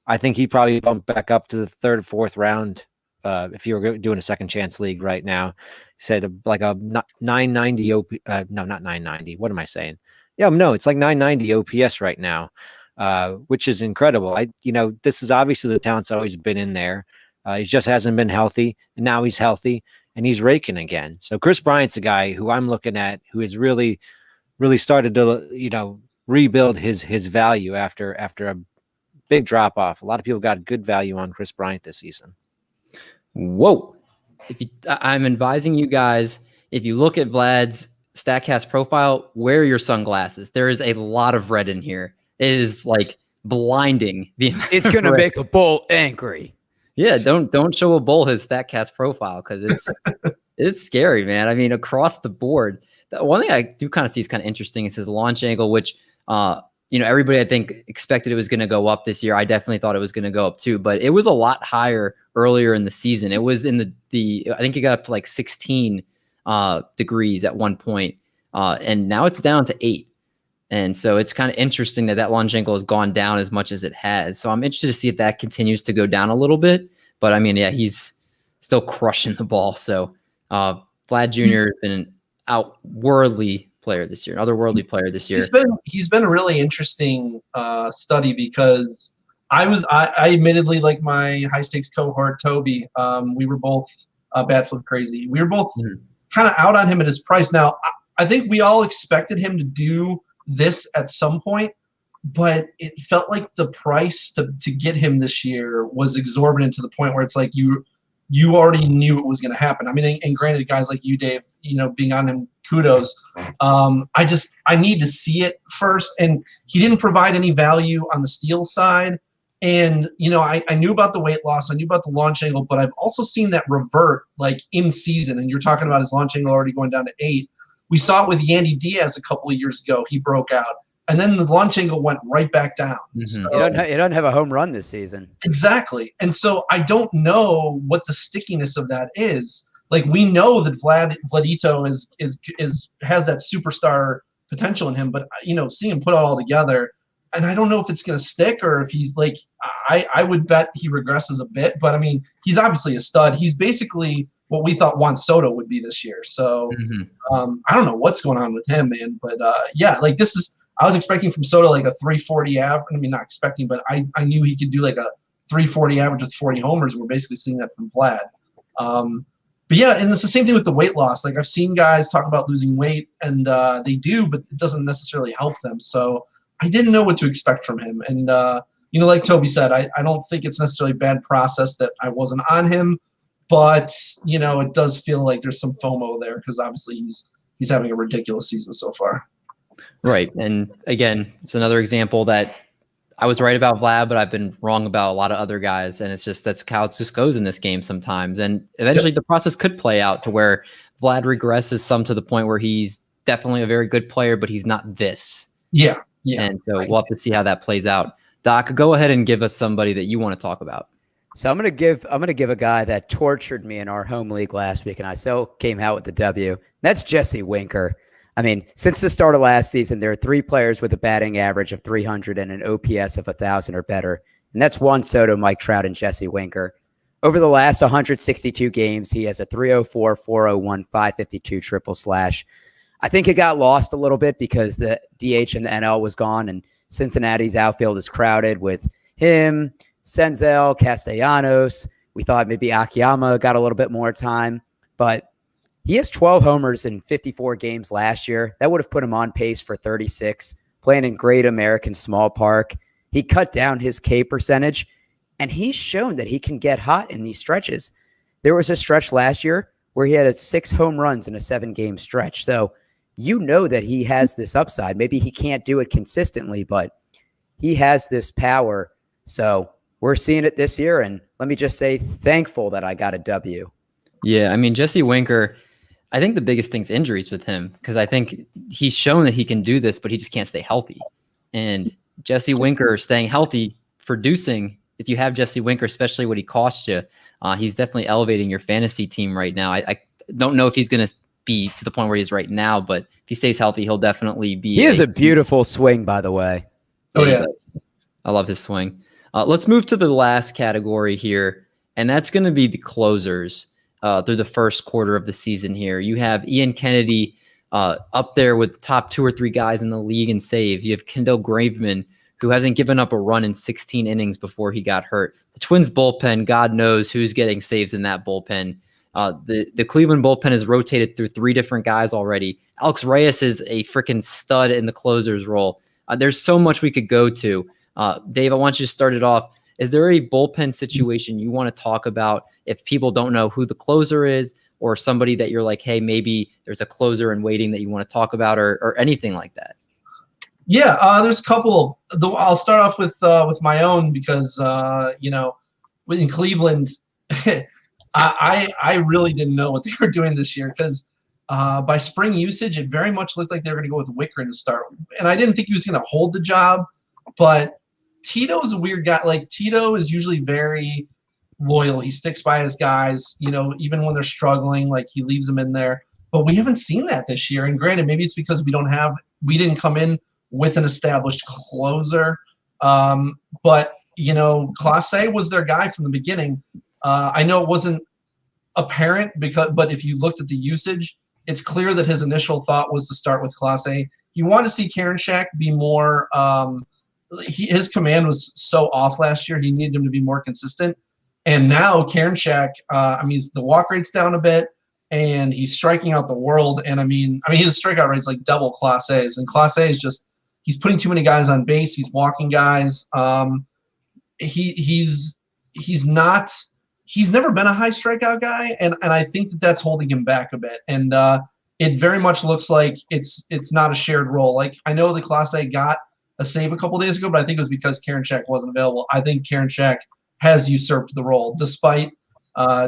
I think he probably bumped back up to the 3rd, 4th round. If you were doing a second chance league right now, he said like a 990 OP. No, not 990. What am I saying? Yeah, no, it's like 990 OPS right now, which is incredible. This is obviously the talent's always been in there. He just hasn't been healthy, and now he's healthy and he's raking again. So Chris Bryant's a guy who I'm looking at who has really, really started to rebuild his value after a big drop off. A lot of people got good value on Chris Bryant this season. Whoa. I'm advising you guys, if you look at Vlad's StatCast profile, wear your sunglasses. There is a lot of red in here. It is like blinding. It's going to make a bull angry. Yeah, don't show a bull his StatCast profile because it's scary, man. I mean, across the board. The one thing I do kind of see is kind of interesting is his launch angle, which everybody I think expected it was going to go up this year. I definitely thought it was going to go up too, but it was a lot higher earlier in the season. It was in the I think it got up to like 16 degrees at one point, and now it's down to 8. And so it's kind of interesting that launch angle has gone down as much as it has. So I'm interested to see if that continues to go down a little bit. But I mean, yeah, he's still crushing the ball. So Vlad Jr. has been an otherworldly player this year. He's been a really interesting study because I admittedly, like my high stakes cohort Toby, we were both bat flip crazy. We were both kind of out on him at his price. Now I think we all expected him to do this at some point, but it felt like the price to get him this year was exorbitant to the point where it's like you already knew it was going to happen. I mean, and granted, guys like you, Dave, being on him, kudos. I need to see it first, and he didn't provide any value on the steal side. And I knew about the weight loss, I knew about the launch angle, but I've also seen that revert like in season. And you're talking about his launch angle already going down to 8. We saw it with Yandy Diaz a couple of years ago. He broke out, and then the launch angle went right back down. So, he doesn't have a home run this season. Exactly, and so I don't know what the stickiness of that is. Like, we know that Vladito has that superstar potential in him, but seeing him put it all together, and I don't know if it's going to stick or if he's like I would bet he regresses a bit. But I mean, he's obviously a stud. He's basically what we thought Juan Soto would be this year. So I don't know what's going on with him, man. But like I was expecting from Soto like a 340 average. I mean, not expecting, but I knew he could do like a 340 average with 40 homers. We're basically seeing that from Vlad. But yeah, and it's the same thing with the weight loss. Like, I've seen guys talk about losing weight, and they do, but it doesn't necessarily help them. So I didn't know what to expect from him. And like Toby said, I don't think it's necessarily a bad process that I wasn't on him. But, it does feel like there's some FOMO there because obviously he's having a ridiculous season so far. Right. And again, it's another example that I was right about Vlad, but I've been wrong about a lot of other guys. And that's how it just goes in this game sometimes. And eventually the process could play out to where Vlad regresses some to the point where he's definitely a very good player, but he's not this. Yeah. And so we'll have to see how that plays out. Doc, go ahead and give us somebody that you want to talk about. So I'm gonna give a guy that tortured me in our home league last week, and I still came out with the W. That's Jesse Winker. I mean, since the start of last season, there are 3 players with a batting average of 300 and an OPS of 1,000 or better, and that's Juan Soto, Mike Trout, and Jesse Winker. Over the last 162 games, he has a 304, 401, 552 triple slash. I think it got lost a little bit because the DH in the NL was gone, and Cincinnati's outfield is crowded with him, Senzel, Castellanos. We thought maybe Akiyama got a little bit more time, but he has 12 homers in 54 games last year. That would have put him on pace for 36, playing in Great American Small Park. He cut down his K percentage, and he's shown that he can get hot in these stretches. There was a stretch last year where he had 6 home runs in a 7-game stretch. So that he has this upside. Maybe he can't do it consistently, but he has this power. So we're seeing it this year, and let me just say thankful that I got a W. Yeah, I mean, Jesse Winker, I think the biggest thing's injuries with him because I think he's shown that he can do this, but he just can't stay healthy. And Jesse Winker staying healthy, producing, if you have Jesse Winker, especially what he costs you, he's definitely elevating your fantasy team right now. I don't know if he's going to be to the point where he is right now, but if he stays healthy, he'll definitely be. He has a beautiful swing, by the way. Oh, yeah. I love his swing. Let's move to the last category here, and that's going to be the closers through the first quarter of the season here. You have Ian Kennedy up there with the top 2 or 3 guys in the league in saves. You have Kendall Graveman, who hasn't given up a run in 16 innings before he got hurt. The Twins bullpen, God knows who's getting saves in that bullpen. The Cleveland bullpen has rotated through 3 different guys already. Alex Reyes is a freaking stud in the closer's role. There's so much we could go to. Dave, I want you to start it off. Is there a bullpen situation you want to talk about if people don't know who the closer is, or somebody that you're like, hey, maybe there's a closer in waiting that you want to talk about, or anything like that? Yeah, there's a couple. I'll start off with my own because in Cleveland, I really didn't know what they were doing this year because by spring usage, it very much looked like they were going to go with Wickren to start. And I didn't think he was going to hold the job, but Tito's a weird guy. Like, Tito is usually very loyal. He sticks by his guys, even when they're struggling, like he leaves them in there. But we haven't seen that this year. And granted, maybe it's because we didn't come in with an established closer. But Clase was their guy from the beginning. I know it wasn't apparent but if you looked at the usage, it's clear that his initial thought was to start with Clase. He wanted to see Karinchak be more. His command was so off last year. He needed him to be more consistent. And now Karinchak, the walk rate's down a bit, and he's striking out the world. And his strikeout rate's like double Clase's. And Clase is just, he's putting too many guys on base. He's walking guys. He's never been a high strikeout guy, and I think that's holding him back a bit. And it very much looks like it's not a shared role. Like, I know the Clase got a save a couple days ago, but I think it was because Karinchak wasn't available. I think Karinchak has usurped the role, despite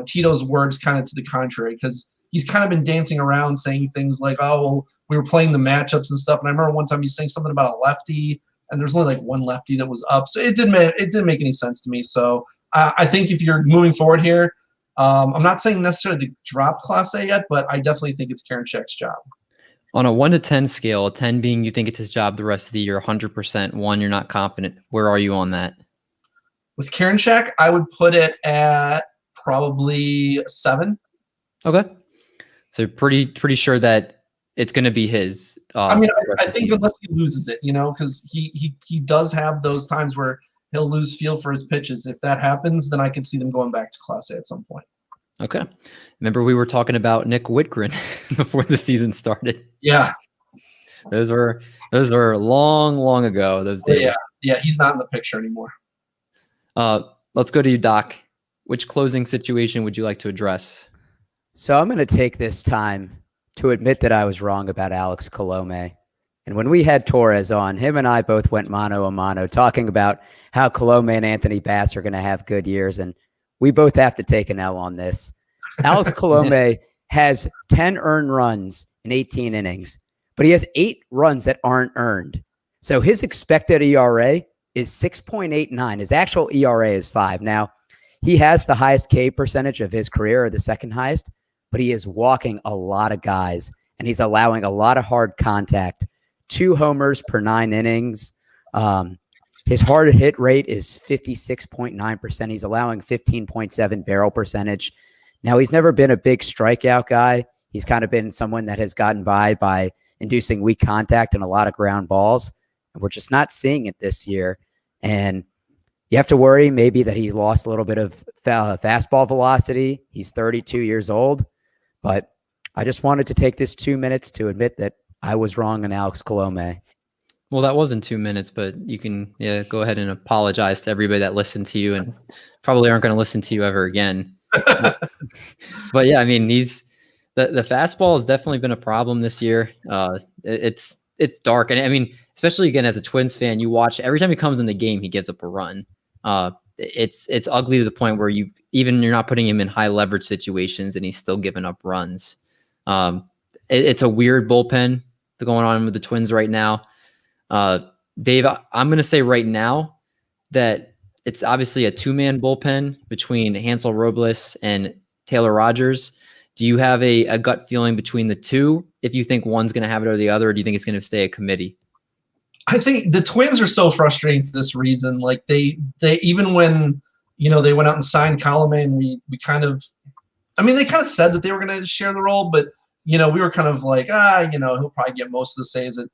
Tito's words kind of to the contrary, because he's kind of been dancing around saying things like, oh, well, we were playing the matchups and stuff. And I remember one time he's saying something about a lefty, and there's only like one lefty that was up. So it didn't make any sense to me. So I think if you're moving forward here, I'm not saying necessarily to drop Clase yet, but I definitely think it's Karinchak's job. On a 1 to 10 scale, 10 being you think it's his job the rest of the year, 100%, 1 you're not confident. Where are you on that? With Karinchak, I would put it at probably 7. Okay. So pretty sure that it's going to be his. I think unless he loses it, because he does have those times where he'll lose feel for his pitches. If that happens, then I can see them going back to Clase at some point. Okay. Remember we were talking about Nick Whitgren before the season started. Yeah. Those were long ago, those days. Yeah, he's not in the picture anymore. Let's go to you, Doc. Which closing situation would you like to address? So I'm going to take this time to admit that I was wrong about Alex Colombe. And when we had Torres on, him and I both went mano a mano talking about how Colombe and Anthony Bass are going to have good years. And we both have to take an L on this. Alex Colombe has 10 earned runs in 18 innings, but he has 8 runs that aren't earned. So his expected ERA is 6.89. His actual ERA is 5. Now, he has the highest K percentage of his career, or the second highest, but he is walking a lot of guys, and he's allowing a lot of hard contact. 2 homers per 9 innings. His hard hit rate is 56.9%. He's allowing 15.7 barrel percentage. Now, he's never been a big strikeout guy. He's kind of been someone that has gotten by inducing weak contact and a lot of ground balls. And we're just not seeing it this year. And you have to worry maybe that he lost a little bit of fastball velocity. He's 32 years old. But I just wanted to take this 2 minutes to admit that I was wrong on Alex Colombe. Well, that wasn't 2 minutes, but you can go ahead and apologize to everybody that listened to you and probably aren't going to listen to you ever again. But yeah, the fastball has definitely been a problem this year. It's dark. And especially again, as a Twins fan, you watch every time he comes in the game, he gives up a run. It's ugly to the point where you're not putting him in high leverage situations and he's still giving up runs. It's a weird bullpen going on with the Twins right now. Dave, I'm going to say right now that it's obviously a 2-man bullpen between Hansel Robles and Taylor Rogers. Do you have a gut feeling between the two? If you think one's going to have it or the other, or do you think it's going to stay a committee? I think the Twins are so frustrating for this reason. Like they even when, they went out and signed Colombe and we kind of, they kind of said that they were going to share the role, but we were kind of like, he'll probably get most of the saves. And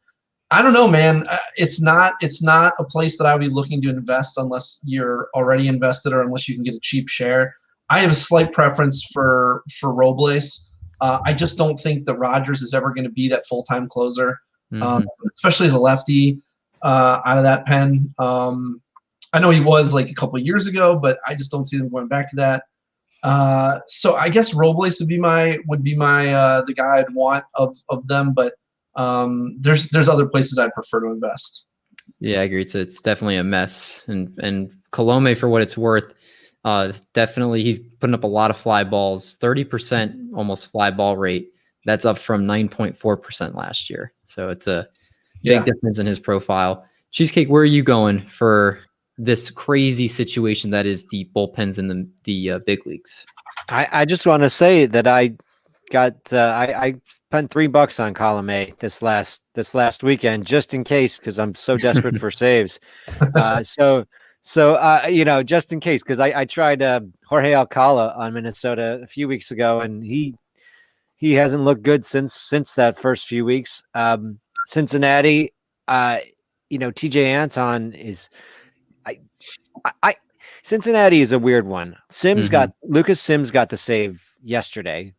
I don't know, man. It's not a place that I would be looking to invest unless you're already invested or unless you can get a cheap share. I have a slight preference for Robles. I just don't think that Rogers is ever going to be that full-time closer, especially as a lefty out of that pen. I know he was like a couple of years ago, but I just don't see them going back to that. So I guess Robles would be my the guy I'd want of them, but there's other places I'd prefer to invest. Yeah, I agree. It's definitely a mess. And Colombe, for what it's worth, Definitely, he's putting up a lot of fly balls, 30% almost fly ball rate. That's up from 9.4% last year. So it's a big difference in his profile. Cheesecake, where are you going for this crazy situation that is the bullpens in the big leagues? I just want to say that I spent $3 on Colombe this last weekend just in case, because I'm so desperate for saves. So just in case, because I tried Jorge Alcala on Minnesota a few weeks ago, and he hasn't looked good since that first few weeks. Cincinnati, TJ Anton is Cincinnati is a weird one. Lucas Sims got the save yesterday.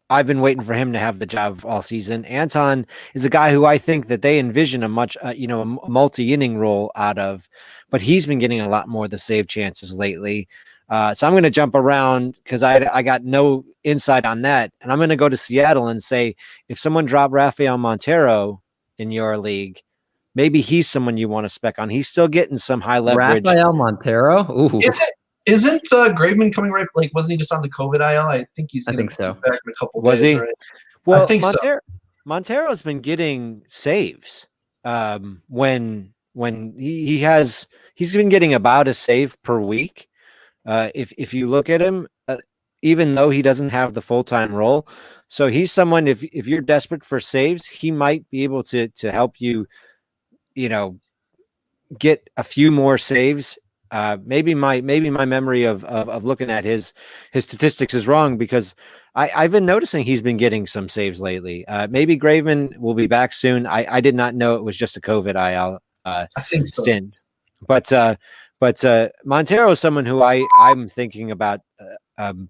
I've been waiting for him to have the job all season. Anton is a guy who I think that they envision a multi-inning role out of, but he's been getting a lot more of the save chances lately. So I'm going to jump around because I got no insight on that. And I'm going to go to Seattle and say, if someone dropped Rafael Montero in your league, maybe he's someone you want to spec on. He's still getting some high leverage. Rafael Montero? Ooh. Isn't Graveman coming right? Like, wasn't he just on the COVID IL? I think he's. I think so. Back in a couple. Was days, he? Right? Well, I think so. Montero's been getting saves. When he's been getting about a save per week. If you look at him, even though he doesn't have the full-time role, so he's someone. If you're desperate for saves, he might be able to help you. Get a few more saves. Maybe my memory of looking at his statistics is wrong, because I've been noticing he's been getting some saves lately. Maybe Graveman will be back soon. I did not know it was just a COVID IL I think so. stint. But Montero is someone who I'm thinking about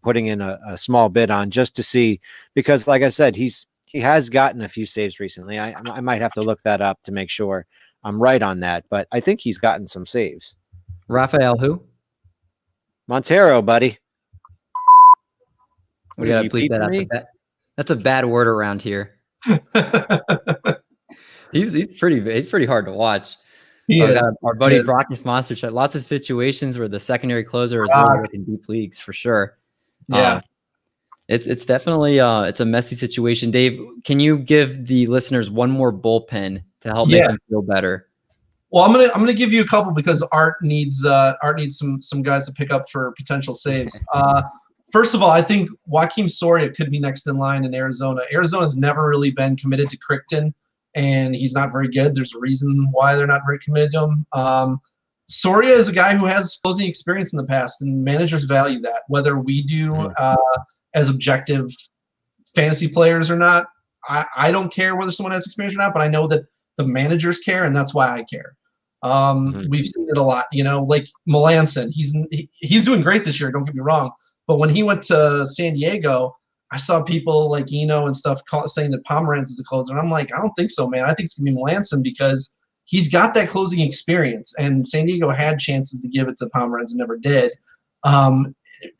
putting in a small bid on, just to see, because like I said, he has gotten a few saves recently. I might have to look that up to make sure I'm right on that, but I think he's gotten some saves. Rafael who? Montero, buddy. We gotta bleep that out. That's a bad word around here. He's pretty hard to watch. Our buddy Brock's Monster Chat. Lots of situations where the secondary closer is really working deep leagues for sure. Yeah. It's definitely it's a messy situation. Dave, can you give the listeners one more bullpen to help make them feel better? Well, I'm gonna give you a couple, because Art needs some guys to pick up for potential saves. First of all, I think Joakim Soria could be next in line in Arizona. Arizona's never really been committed to Crichton, and he's not very good. There's a reason why they're not very committed to him. Soria is a guy who has closing experience in the past, and managers value that, whether we do as objective fantasy players or not. I don't care whether someone has experience or not, but I know that the managers care, and that's why I care. We've seen it a lot, like Melanson. He's doing great this year, don't get me wrong. But when he went to San Diego, I saw people like Eno and stuff saying that Pomeranz is the closer. And I'm like, I don't think so, man. I think it's going to be Melanson, because he's got that closing experience. And San Diego had chances to give it to Pomeranz and never did.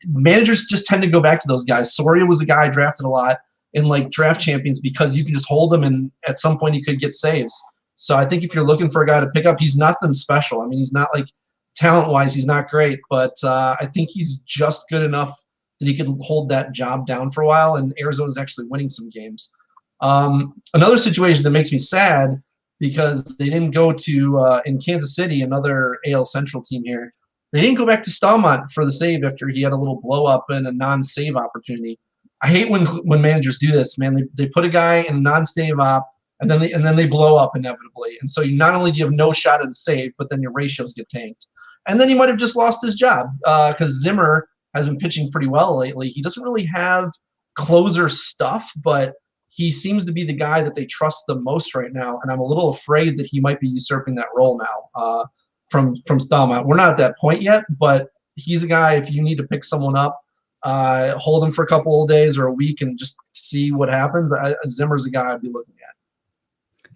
Managers just tend to go back to those guys. Soria was a guy I drafted a lot in like draft champions, because you can just hold him, and at some point he could get saves. So I think if you're looking for a guy to pick up, he's nothing special. I mean, he's not like talent-wise, he's not great, but I think he's just good enough that he could hold that job down for a while, and Arizona's actually winning some games. Another situation that makes me sad, because they didn't go to in Kansas City, another AL Central team here, they didn't go back to Stalmont for the save after he had a little blow-up and a non-save opportunity. I hate when managers do this, man. They put a guy in a non-save op, and then they blow up inevitably. And so you not only do you have no shot at a save, but then your ratios get tanked. And then he might have just lost his job, because Zimmer has been pitching pretty well lately. He doesn't really have closer stuff, but he seems to be the guy that they trust the most right now. And I'm a little afraid that he might be usurping that role now from Stalmont. We're not at that point yet, but he's a guy, if you need to pick someone up, hold him for a couple of days or a week and just see what happens. Zimmer's a guy I'd be looking at.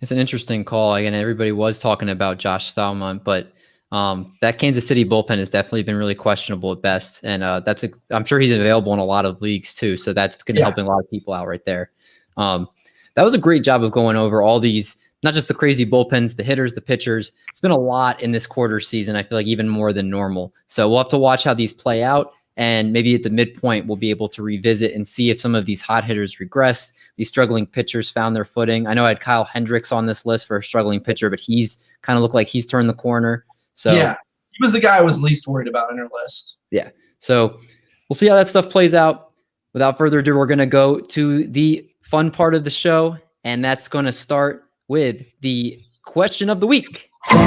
It's an interesting call. Again, everybody was talking about Josh Stalmont, but that Kansas City bullpen has definitely been really questionable at best. And I'm sure he's available in a lot of leagues too. So that's going to help a lot of people out right there. That was a great job of going over all these not just the crazy bullpens, the hitters, the pitchers. It's been a lot in this quarter season. I feel like even more than normal. So we'll have to watch how these play out. And maybe at the midpoint, we'll be able to revisit and see if some of these hot hitters regressed. These struggling pitchers found their footing. I know I had Kyle Hendricks on this list for a struggling pitcher, but he's kind of looked like he's turned the corner. So yeah, he was the guy I was least worried about on your list. Yeah. So we'll see how that stuff plays out. Without further ado, we're going to go to the fun part of the show, and that's going to start with the question of the week. All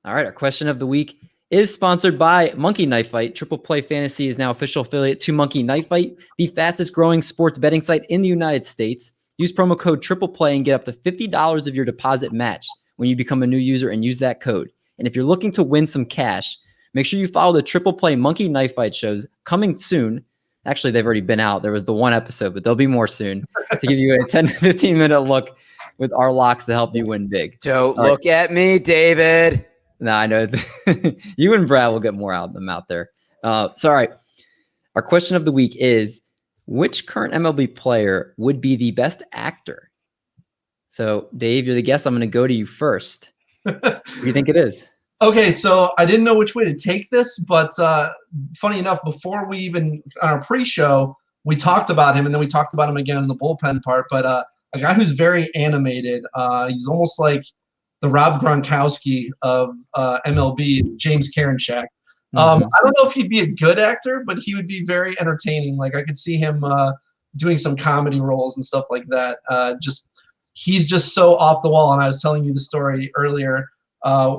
right, our question of the week is sponsored by Monkey Knife Fight. Triple Play Fantasy is now official affiliate to Monkey Knife Fight, the fastest growing sports betting site in the United States. Use promo code Triple Play and get up to $50 of your deposit matched when you become a new user and use that code. And if you're looking to win some cash, make sure you follow the Triple Play Monkey Knife Fight shows coming soon. Actually, they've already been out. There was the one episode, but there'll be more soon to give you a 10 to 15 minute look with our locks to help you win big. Don't look at me, David. No, I know. You and Brad will get more out of them out there. Sorry. Our question of the week is, which current MLB player would be the best actor? So, Dave, you're the guest. I'm going to go to you first. Who do you think it is? Okay, so I didn't know which way to take this, but funny enough, before we even, on our pre-show, we talked about him, and then we talked about him again in the bullpen part, but a guy who's very animated. He's almost like the Rob Gronkowski of MLB, James Karinchak. I don't know if he'd be a good actor, but he would be very entertaining. Like, I could see him doing some comedy roles and stuff like that. He's just so off the wall, and I was telling you the story earlier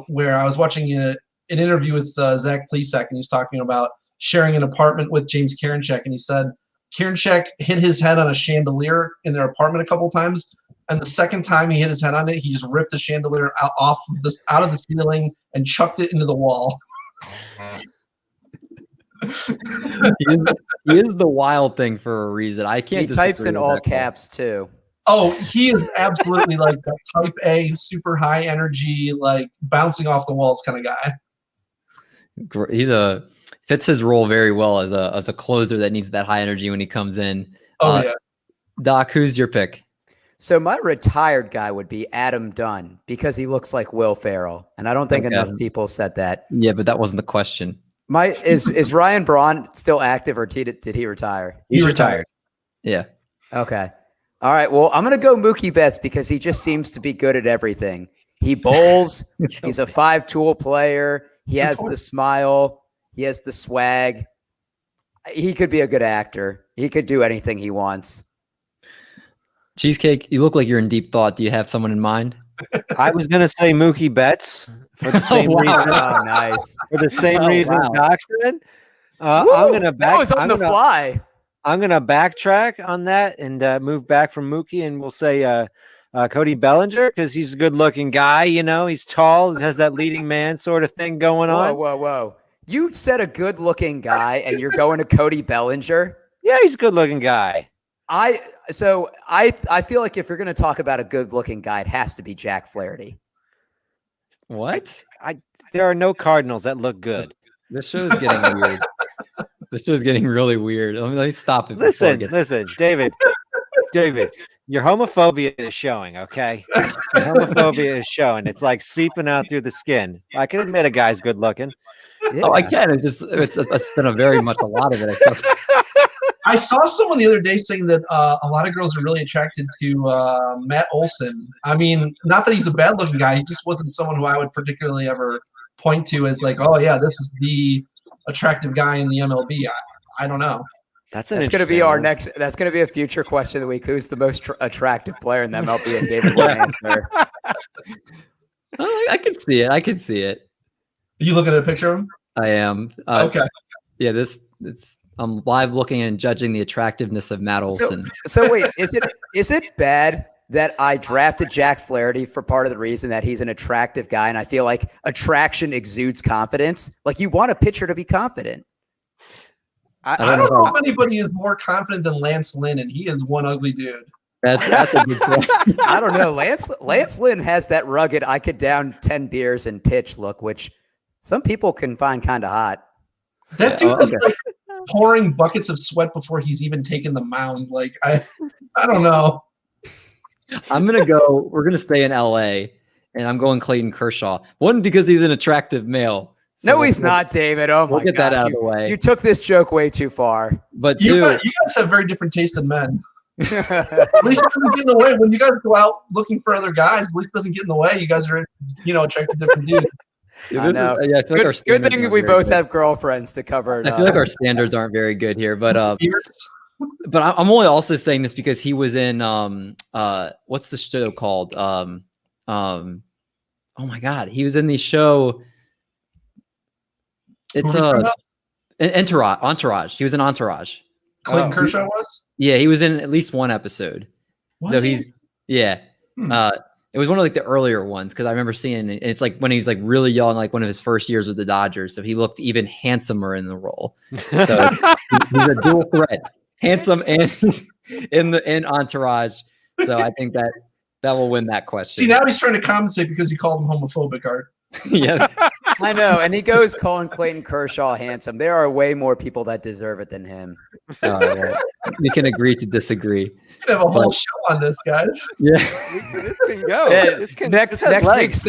where I was watching an interview with Zach Plesac, and he's talking about sharing an apartment with James Karinchak, and he said Karinchak hit his head on a chandelier in their apartment a couple times, and the second time he hit his head on it, he just ripped the chandelier out of the ceiling and chucked it into the wall. he is the wild thing for a reason. I can't. He types in all caps too. Oh, he is absolutely like the type A, super high energy, like bouncing off the walls kind of guy. He's fits his role very well as a closer that needs that high energy when he comes in. Oh yeah. Doc, who's your pick? So my retired guy would be Adam Dunn because he looks like Will Ferrell, and I don't think enough people said that. Yeah, but that wasn't the question. Is Ryan Braun still active, or did he retire? He's retired. Yeah. Okay. All right. Well, I'm gonna go Mookie Betts because he just seems to be good at everything. He bowls. He's a 5-tool player. He has the smile. He has the swag. He could be a good actor. He could do anything he wants. Cheesecake, you look like you're in deep thought. Do you have someone in mind? I was going to say Mookie Betts for the same reason. Oh, nice. For the same reason Doc said. I'm going to back. That was on the fly. I'm going to backtrack on that and move back from Mookie, and we'll say Cody Bellinger because he's a good-looking guy. You know, he's tall, has that leading man sort of thing going on. Whoa. You said a good-looking guy, and you're going to Cody Bellinger? Yeah, he's a good-looking guy. I feel like if you're going to talk about a good-looking guy, it has to be Jack Flaherty. What? There are no Cardinals that look good. This show is getting weird. This show is getting really weird. Let me stop it. Listen, David, your homophobia is showing, okay? Your homophobia is showing. It's like seeping out through the skin. I can admit a guy's good looking. Yeah. Oh, I can. It's been a lot of it. I saw someone the other day saying that a lot of girls are really attracted to Matt Olson. I mean, not that he's a bad-looking guy. He just wasn't someone who I would particularly ever point to as like, oh, yeah, this is the attractive guy in the MLB. I don't know. That's going to be our next – that's going to be a future question of the week. Who's the most attractive player in the MLB? And David will answer. I can see it. Are you looking at a picture of him? I am. Okay. Yeah, I'm live looking and judging the attractiveness of Matt Olson. So wait, is it bad that I drafted Jack Flaherty for part of the reason that he's an attractive guy, and I feel like attraction exudes confidence? Like, you want a pitcher to be confident. I don't know if anybody is more confident than Lance Lynn, and he is one ugly dude. That's a good point. I don't know. Lance Lynn has that rugged, I could down 10 beers and pitch look, which some people can find kind of hot. That dude is like pouring buckets of sweat before he's even taken the mound. Like, I don't know. We're gonna stay in LA, and I'm going Clayton Kershaw. One, because he's an attrective male. So No, he's not, David. Oh we'll my get gosh. that out of the way. You took this joke way too far. But You two, guys have very different taste in men. At least it doesn't get in the way. When you guys go out looking for other guys, at least it doesing get in the way. You guys are, attracted to different dudes. I know. I feel like our Good standards thing aren't we very both good. have girlfriends to cover it I up. feel like our standards aren't very good here, but I'm only also saying this because he was in what's the show called? Oh my god, he was in the show. It's Entourage. He was in Entourage. Clayton Kershaw was? Yeah, he was in at least one episode. Was he? Yeah. Hmm. It was one of like the earlier ones because I remember seeing it. It's like when he was like really young, like one of his first years with the Dodgers. So he looked even handsomer in the role. So he's a dual threat, handsome and in Entourage. So I think that will win that question. See, now he's trying to compensate because you called him homophobic, Art. Yeah. I know, and he goes calling Clayton Kershaw handsome. There are way more people that deserve it than him. Well, we can agree to disagree. We can have a whole show on this, guys. Yeah. This can go. Yeah, This can, next this has legs.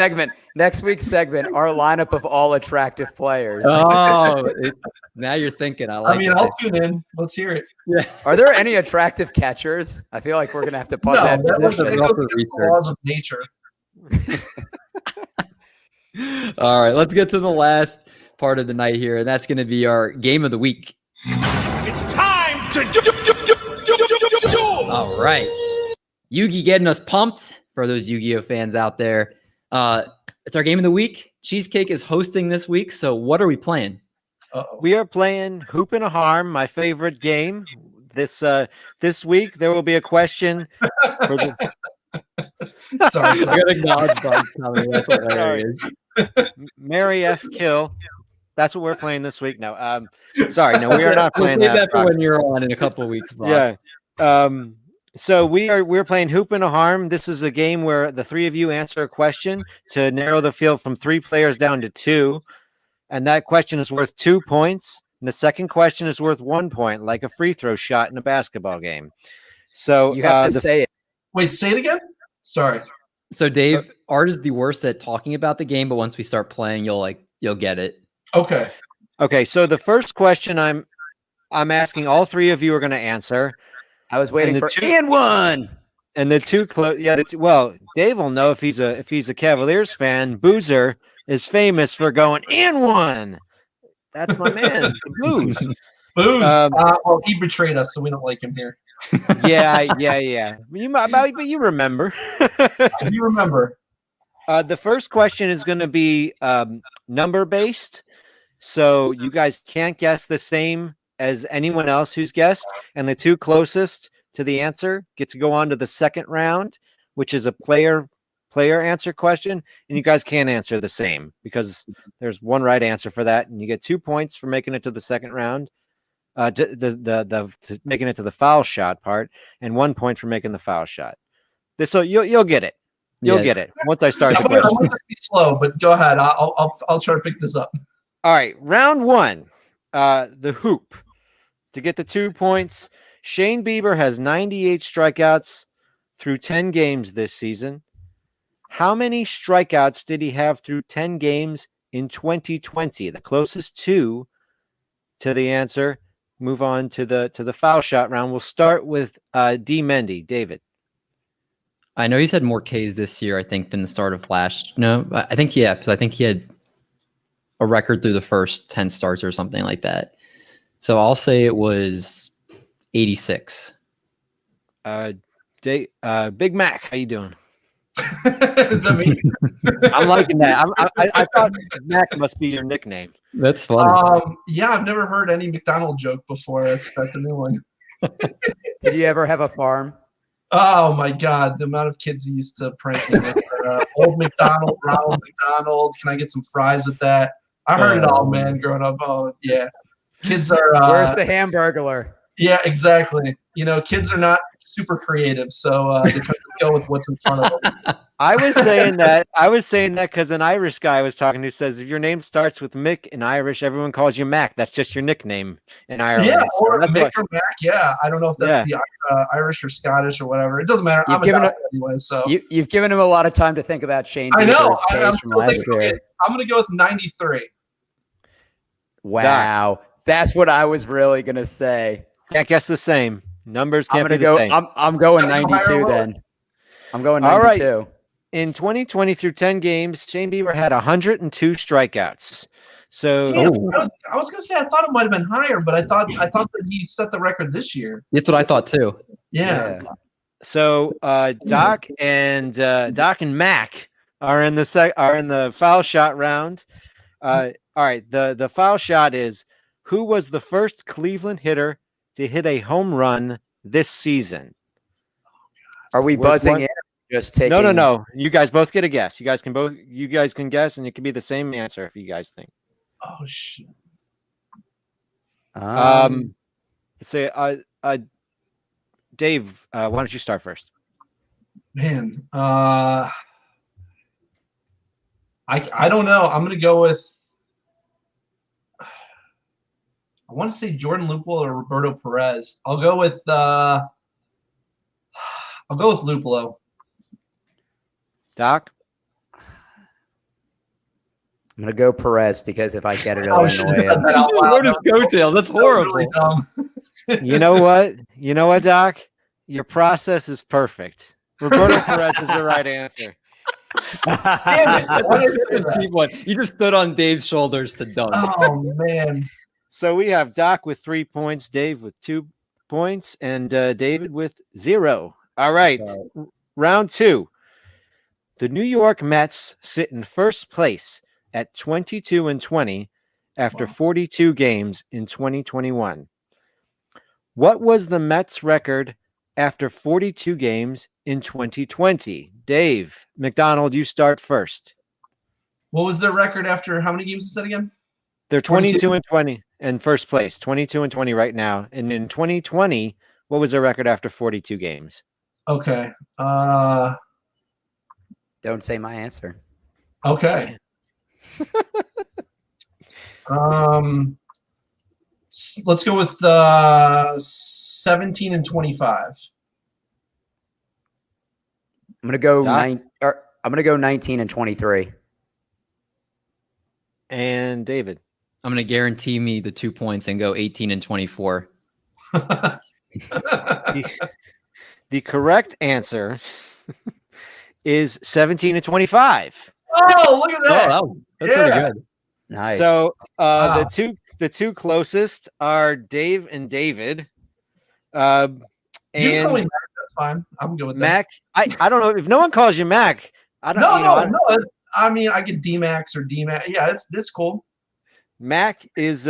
Next week's segment, our lineup of all attractive players. Oh, now you're thinking. I like. I'll tune in. Let's hear it. Yeah. Are there any attractive catchers? I feel like we're gonna have to put No, that. that that's goes a against rougher the research. laws of nature. All right, let's get to the last part of the night here, and that's going to be our game of the week. It's time to All right, Yugi getting us pumped for those Yu-Gi-Oh fans out there. It's our game of the week. Cheesecake is hosting this week, so what are we playing? Uh-oh. We are playing Hoop and a Harm, my favorite game. This week there will be a question for the Sorry. I gotta acknowledge Bug's coming. That's hilarious. Mary F. Kill. That's what we're playing this week. No, sorry, no, we are not We'll playing save that. for when you're on in a couple of weeks, Bug. Yeah. So we're playing Hoop and a Harm. This is a game where the three of you answer a question to narrow the field from 3 players down to 2, and that question is worth 2 points. And the second question is worth 1 point, like a free throw shot in a basketball game. So You have to say it. Wait, say it again? Sorry. So Dave, Art is the worst at talking about the game, but once we start playing, you'll get it. Okay. Okay, so the first question I'm asking, all 3 of you are going to answer. I was waiting And for the two- and one. And the two well, Dave will know if he's a Cavaliers fan. Boozer is famous for going and one. That's my man, Booze. Booze. Well, he betrayed us, so we don't like him here. Yeah. But you remember. You remember. The first question is going to be number based, so you guys can't guess the same as anyone else who's guessed, and the 2 closest to the answer get to go on to the second round, which is a player answer question, and you guys can't answer the same because there's one right answer for that, and you get 2 points for making it to the second round, to making it to the foul shot part, and 1 point for making the foul shot. So you'll get it. You'll get it once I start the I'm question. going to be slow, but go ahead. I'll try to pick this up. All right, round 1, the hoop. To get the 2 points, Shane Bieber has 98 strikeouts through 10 games this season. How many strikeouts did he have through 10 games in 2020? The closest 2 to the answer. Move on to the foul shot round. We'll start with D. Mendy. David. I know he's had more Ks this year, I think, than the start of last. No, I think, yeah, because I think he had a record through the first 10 starts or something like that. So I'll say it was 86. Big Mac, how you doing? Does that mean? I'm liking that. I thought Mac must be your nickname. That's funny. Yeah, I've never heard any McDonald joke before. That's a new one. Did you ever have a farm? Oh my God, the amount of kids who used to prank me with old McDonald, Ronald McDonald. Can I get some fries with that? I heard it all, man, growing up. Oh yeah, kids are. Where's the Hamburglar? Yeah, exactly. Kids are not super creative, so they kind of go with what's in front of them. I was saying that because an Irish guy I was talking to says if your name starts with Mick in Irish, everyone calls you Mac. That's just your nickname in Ireland. Yeah, So or that's Mick or Mac. Yeah, I don't know if that's the Irish or Scottish or whatever. It doesn't matter. I'm a doctor anyway, so You've given him a lot of time to think about Shane I know. Bieber's I'm case from still last thinking, year. I'm going to go with 93. Wow, that's what I was really gonna say. Can't guess the same. Numbers can't I'm be gonna the go. same. I'm going Gotta go 92 higher or then. I'm going All right. 92. In 2020 through 10 games, Shane Bieber had 102 strikeouts. So Damn, I was gonna say I thought it might have been higher, but I thought that he set the record this year. That's what I thought too. Yeah. So Doc and Mac are in the foul shot round. All right, the foul shot is who was the first Cleveland hitter to hit a home run this season? Are we buzzing in? Just taking. No. You guys both get a guess. You guys can guess, and it can be the same answer if you guys think. Oh shit. Say Dave, why don't you start first? Man, I don't know. I'm gonna go with. I want to say Jordan Luplow or Roberto Perez. I'll go with Luplow. Doc? I'm gonna go Perez because if I get it, Oh, it'll annoy him. Wrote his coattails. That's horrible. Really dumb. You know what? Doc? Your process is perfect. Roberto Perez is the right answer. Damn it. Why did I say that? Cheap one. You just stood on Dave's shoulders to dunk. Oh man. So we have Doc with 3 points, Dave with 2 points, and David with 0. All right. Round 2. The New York Mets sit in first place at 22-20 after 42 games in 2021. What was the Mets record after 42 games in 2020? Dave, McDonald, you start first. What was their record after how many games is that again? They're 22-20 in first place, 22-20 right now. And in 2020, what was their record after 42 games? Okay. Don't say my answer. Okay. Let's go with 17-25. I'm gonna go Doc? I'm gonna go 19-23. And David. I'm going to guarantee me the 2 points and go 18-24. The correct answer is 17-25. Oh, look at that! Oh, that's pretty good. Nice. So Wow. the two closest are Dave and David. You can call me And Mac, that's fine. I'm good with that. Mac, I don't know if no one calls you Mac. I don't No. I mean, I get D-Max or D-Max. Yeah, it's cool. Mac has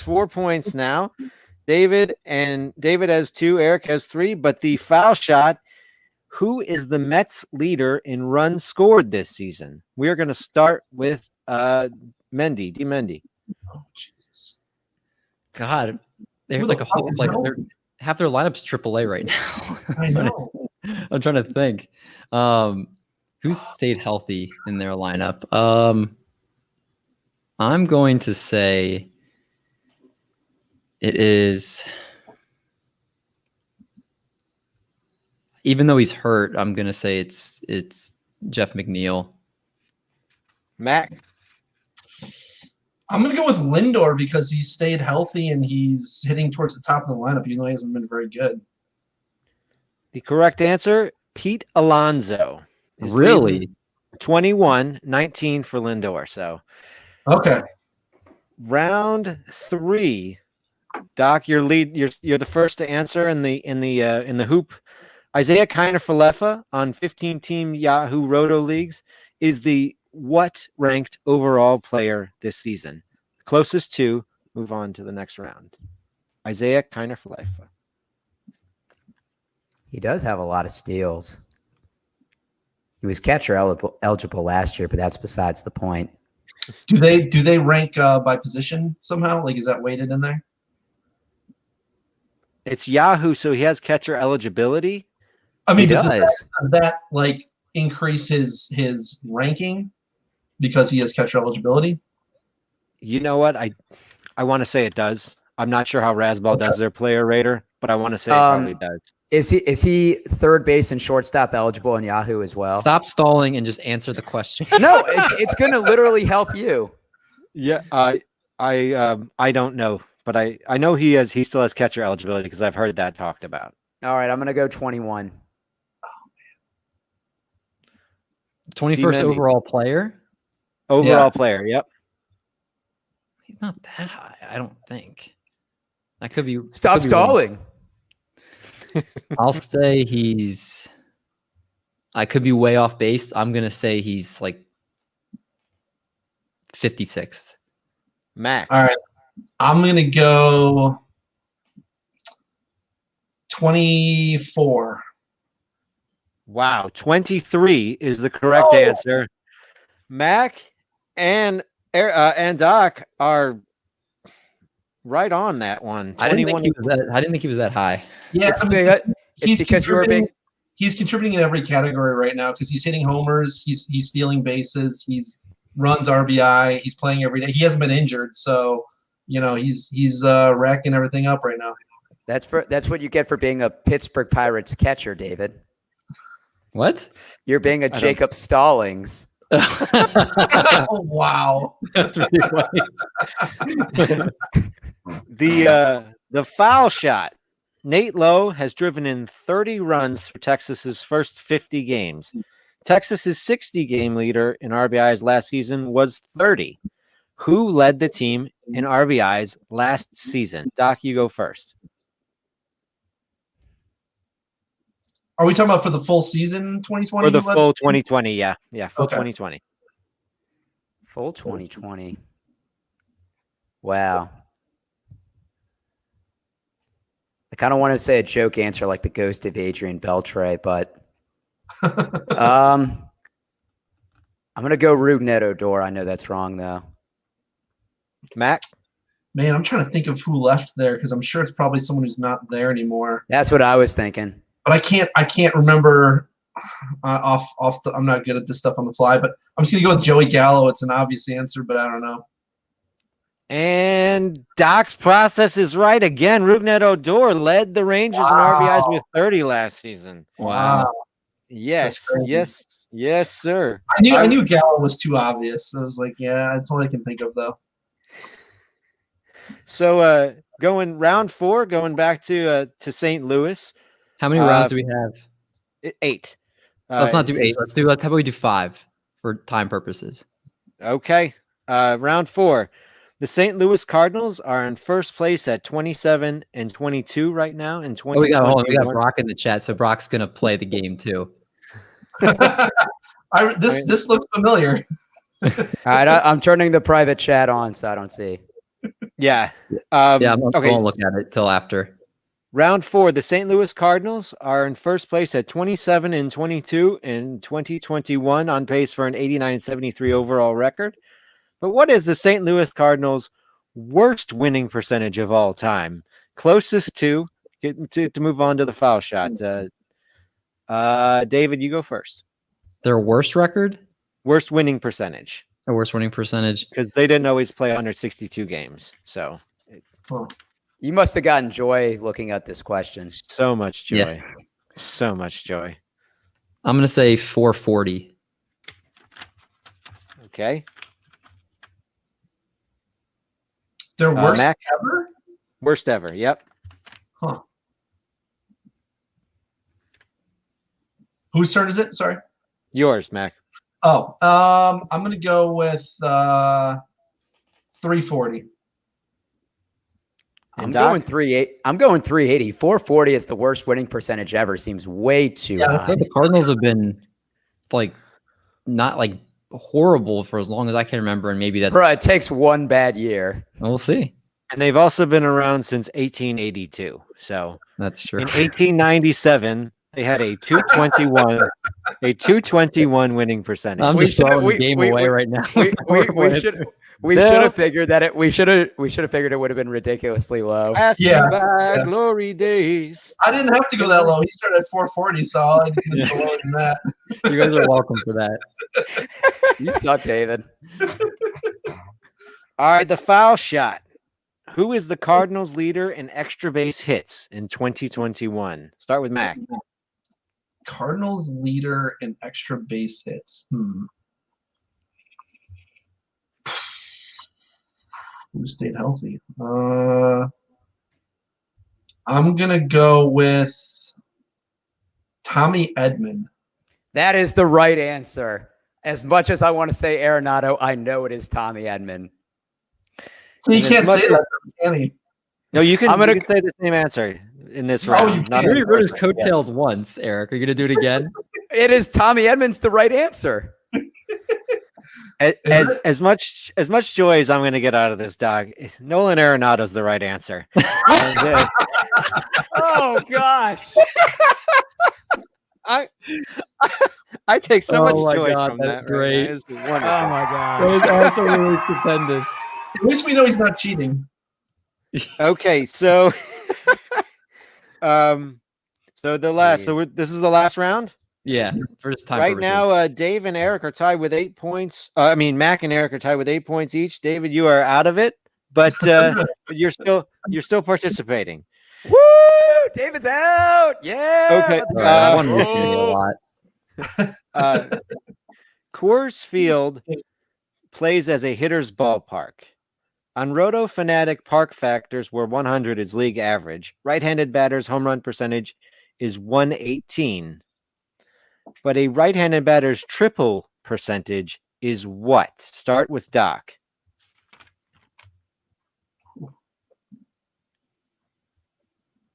4 points now. David has 2, Eric has 3, but the foul shot, who is the Mets leader in runs scored this season? We are going to start with Mendy, D. Mendy. Oh, Jesus. God, they're Who like the a whole, fuck is like Melvin? they're half their lineup's AAA right now. I know. I'm trying to think. Who's stayed healthy in their lineup? I'm going to say it is, even though he's hurt, I'm going to say it's Jeff McNeil. Mac. I'm going to go with Lindor because he's stayed healthy and he's hitting towards the top of the lineup, even though he hasn't been very good. The correct answer, Pete Alonso. is Really? 21-19 for Lindor. So Okay. round 3, Doc, you're the first to answer in the hoop. Isaiah Kiner-Falefa on 15-team Yahoo Roto leagues is the what ranked overall player this season? Closest to move on to the next round. Isaiah Kiner-Falefa. He does have a lot of steals. He was catcher eligible last year, but that's besides the point. Do they rank by position somehow? Like, is that weighted in there? It's Yahoo, so he has catcher eligibility. I mean, He does does. that like increase his ranking because he has catcher eligibility? You know what? I want to say it does. I'm not sure how Razzball does their player rater, but I want to say it probably does. Is he third base and shortstop eligible in Yahoo as well? Stop stalling and just answer the question. No, it's going to literally help you. Yeah, I don't know, but I know he still has catcher eligibility because I've heard that talked about. All right, I'm going to go 21. 21st overall player. Overall player, yep. He's not that high, I don't think. That could be. Stop stalling. I'll say he's. I could be way off base. I'm gonna say he's like 56th. Mac. All right, I'm gonna go 24. Wow, 23 is the correct answer. Mac and Doc are right on that one. I didn't think he was that high. Yeah, It's because you're being. He's contributing in every category right now because he's hitting homers, he's stealing bases, he's runs RBI, he's playing every day. He hasn't been injured, so he's racking everything up right now. That's what you get for being a Pittsburgh Pirates catcher, David. What? You're being a Jacob Stallings. Oh, wow. That's really funny. The foul shot. Nate Lowe has driven in 30 runs through Texas's first 50 games. Texas's 60-game leader in RBIs last season was 30. Who led the team in RBIs last season? Doc, you go first. Are we talking about for the full season 2020? For the full 2020, yeah. Yeah, full 2020. Full 2020. Wow. I kind of wanted to say a joke answer like the ghost of Adrian Beltre, but I'm going to go Rougned Odor. I know that's wrong, though. Mac? Man, I'm trying to think of who left there because I'm sure it's probably someone who's not there anymore. That's what I was thinking. But I can't remember I'm not good at this stuff on the fly, but I'm just going to go with Joey Gallo. It's an obvious answer, but I don't know. And Doc's process is right again. Rougned Odor led the Rangers in RBIs with 30 last season. Wow. Yes, sir. I knew Gallo was too obvious. So I was like, yeah, that's all I can think of though. So going round 4, going back to St. Louis. How many rounds do we have? 8. Let's not do 8. How about we do 5 for time purposes? Okay. Round 4. The St. Louis Cardinals are in first place at 27 and 22 right now. And we got Brock in the chat, so Brock's gonna play the game too. This looks familiar. All right, I'm turning the private chat on so I don't see. Yeah. I'm not going to look at it till after. Round 4, the St. Louis Cardinals are in first place at 27 and 22 in 2021, on pace for an 89-73 overall record. But what is the St. Louis Cardinals' worst winning percentage of all time? Closest to move on to the foul shot. David, you go first. Their worst record? Worst winning percentage. Their worst winning percentage. Because they didn't always play 162 games. So You must have gotten joy looking at this question. so much joy. Yeah. So much joy. I'm gonna say 440. Okay. Their worst Mac? ever? Worst ever. Yep. Huh. Whose turn is it? Sorry. Yours, Mac. Oh, I'm gonna go with 340. I'm going 380. 440 is the worst winning percentage ever. Seems way too high. The Cardinals have been not horrible for as long as I can remember, and maybe that's It takes one bad year. We'll see. And they've also been around since 1882. So That's true. in 1897, They had a 221 winning percentage. I'm just throwing the game away right now. We should have figured that we should have figured it would have been ridiculously low. Back glory days. I didn't have to go that low. He started at 440, so I had to go lower than that. You guys are welcome for that. You suck, David. All right, the foul shot. Who is the Cardinals leader in extra base hits in 2021? Start with Mac. Cardinals leader in extra base hits. Who stayed healthy? I'm gonna go with Tommy Edman. That is the right answer. As much as I want to say Arenado, I know it is Tommy Edman. He can't say that, can he? No, you can say the same answer in this round. You already wrote his coattails once, Eric. Are you going to do it again? It is Tommy Edman's the right answer. As much joy as I'm going to get out of this, dog, Nolan Arenado's the right answer. Oh gosh. I take so much joy from that's that. great. Right, this is wonderful. Oh my That god. was absolutely stupendous. At least we know he's not cheating. Okay, so this is the last round. Yeah, first time. Right now, Dave and Eric are tied with 8 points. Mac and Eric are tied with 8 points each. David, you are out of it, but you're still participating. Woo! David's out. Yeah. Okay. I wanted to get a lot. Coors Field plays as a hitter's ballpark. On Roto Fanatic, park factors where 100 is league average. Right-handed batters' home run percentage is 118. But a right-handed batter's triple percentage is what? Start with Doc.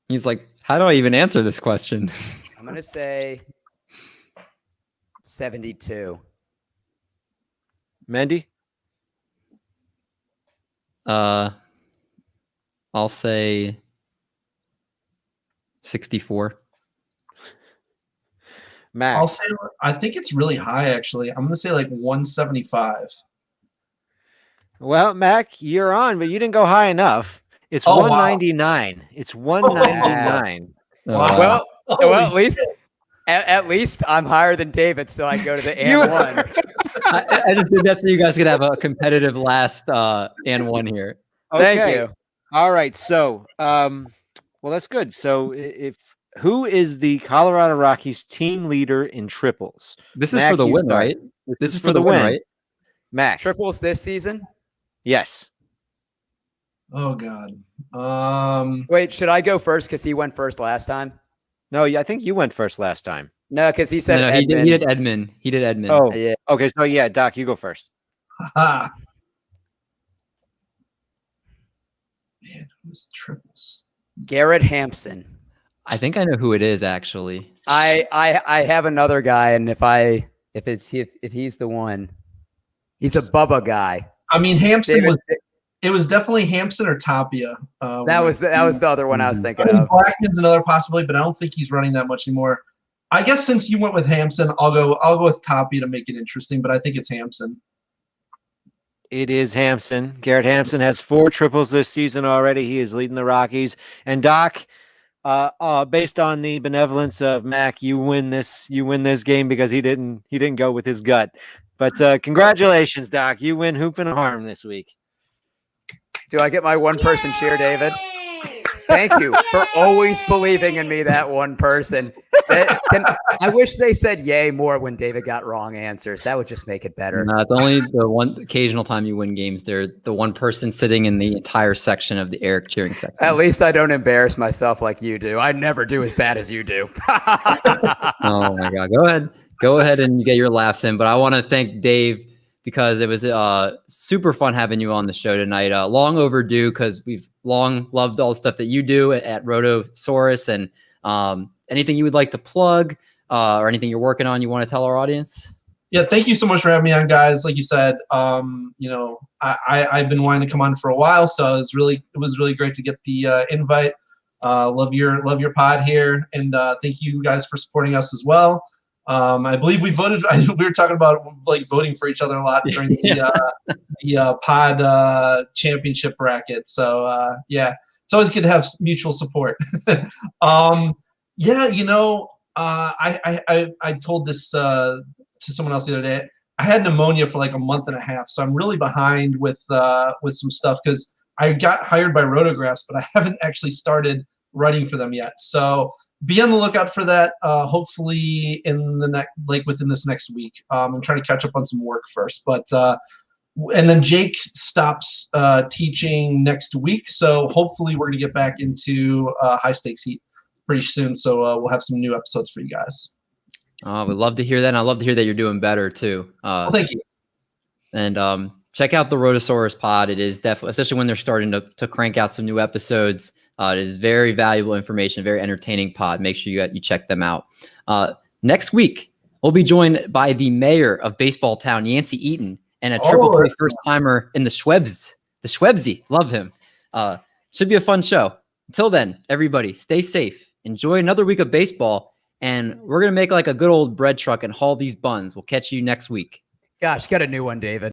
He's like, how do I even answer this question? I'm gonna say 72. Mendy? I'll say 64. Mac. I'll say I think it's really high actually. I'm gonna say like 175. Well, Mac, you're on, but you didn't go high enough. It's 199. Wow. It's 199. Well, at least I'm higher than David, so I go to the and one. I just did that so you guys could have a competitive last and one here. Okay. Thank you. All right. So, well, that's good. So, who is the Colorado Rockies team leader in triples? This is for the win, right? This is for the win, right? Mac. Triples this season? Yes. Oh God. Wait, should I go first because he went first last time? No, I think you went first last time. No, because he said no, he did Edmund. He did Edmund. Oh, yeah. Okay. So yeah, Doc, you go first. Man, who's triples? Garrett Hampson. I think I know who it is actually. I have another guy, and if he's the one, he's a Bubba guy. I mean, Hampson was definitely Hampson or Tapia. That was the other one I was thinking of. Blackman's another possibility, but I don't think he's running that much anymore. I guess since you went with Hampson, I'll go with Tapia to make it interesting, but I think it's Hampson. It is Hampson. Garrett Hampson has 4 triples this season already. He is leading the Rockies. And Doc, based on the benevolence of Mac, you win this game because he didn't go with his gut. But congratulations, Doc. You win Hoop and Harm this week. Do I get my one-person cheer, David? Thank you for always believing in me, that one person. I wish they said yay more when David got wrong answers. That would just make it better. No, it's only the one occasional time you win games. They're the one person sitting in the entire section of the Eric cheering section. At least I don't embarrass myself like you do. I never do as bad as you do. Oh, my God. Go ahead and get your laughs in. But I want to thank Dave because it was super fun having you on the show tonight. Long overdue because we've long loved all the stuff that you do at Rotosaurus. And anything you would like to plug or anything you're working on you want to tell our audience? Yeah, thank you so much for having me on, guys. Like you said, I've been wanting to come on for a while, so it was really great to get the invite. Love your pod here, and thank you guys for supporting us as well. I believe we voted. We were talking about like voting for each other a lot during the pod championship bracket. So yeah, it's always good to have mutual support. Yeah, I told this to someone else the other day. I had pneumonia for like a month and a half, so I'm really behind with some stuff because I got hired by Rotographs, but I haven't actually started writing for them yet. So be on the lookout for that. Hopefully within this next week. I'm trying to catch up on some work first, but and then Jake stops teaching next week, so hopefully we're gonna get back into high stakes heat pretty soon. So we'll have some new episodes for you guys. We'd love to hear that. And I love to hear that you're doing better too. Well, thank you. And check out the Rotosaurus pod. It is definitely, especially when they're starting to crank out some new episodes. It is very valuable information, very entertaining pod. Make sure you check them out. Next week, we'll be joined by the mayor of Baseball Town, Yancey Eaton, and a triple play first timer in the Schwebs. The Schwebsy. Love him. Should be a fun show. Until then, everybody, stay safe. Enjoy another week of baseball. And we're going to make like a good old bread truck and haul these buns. We'll catch you next week. Gosh, got a new one, David.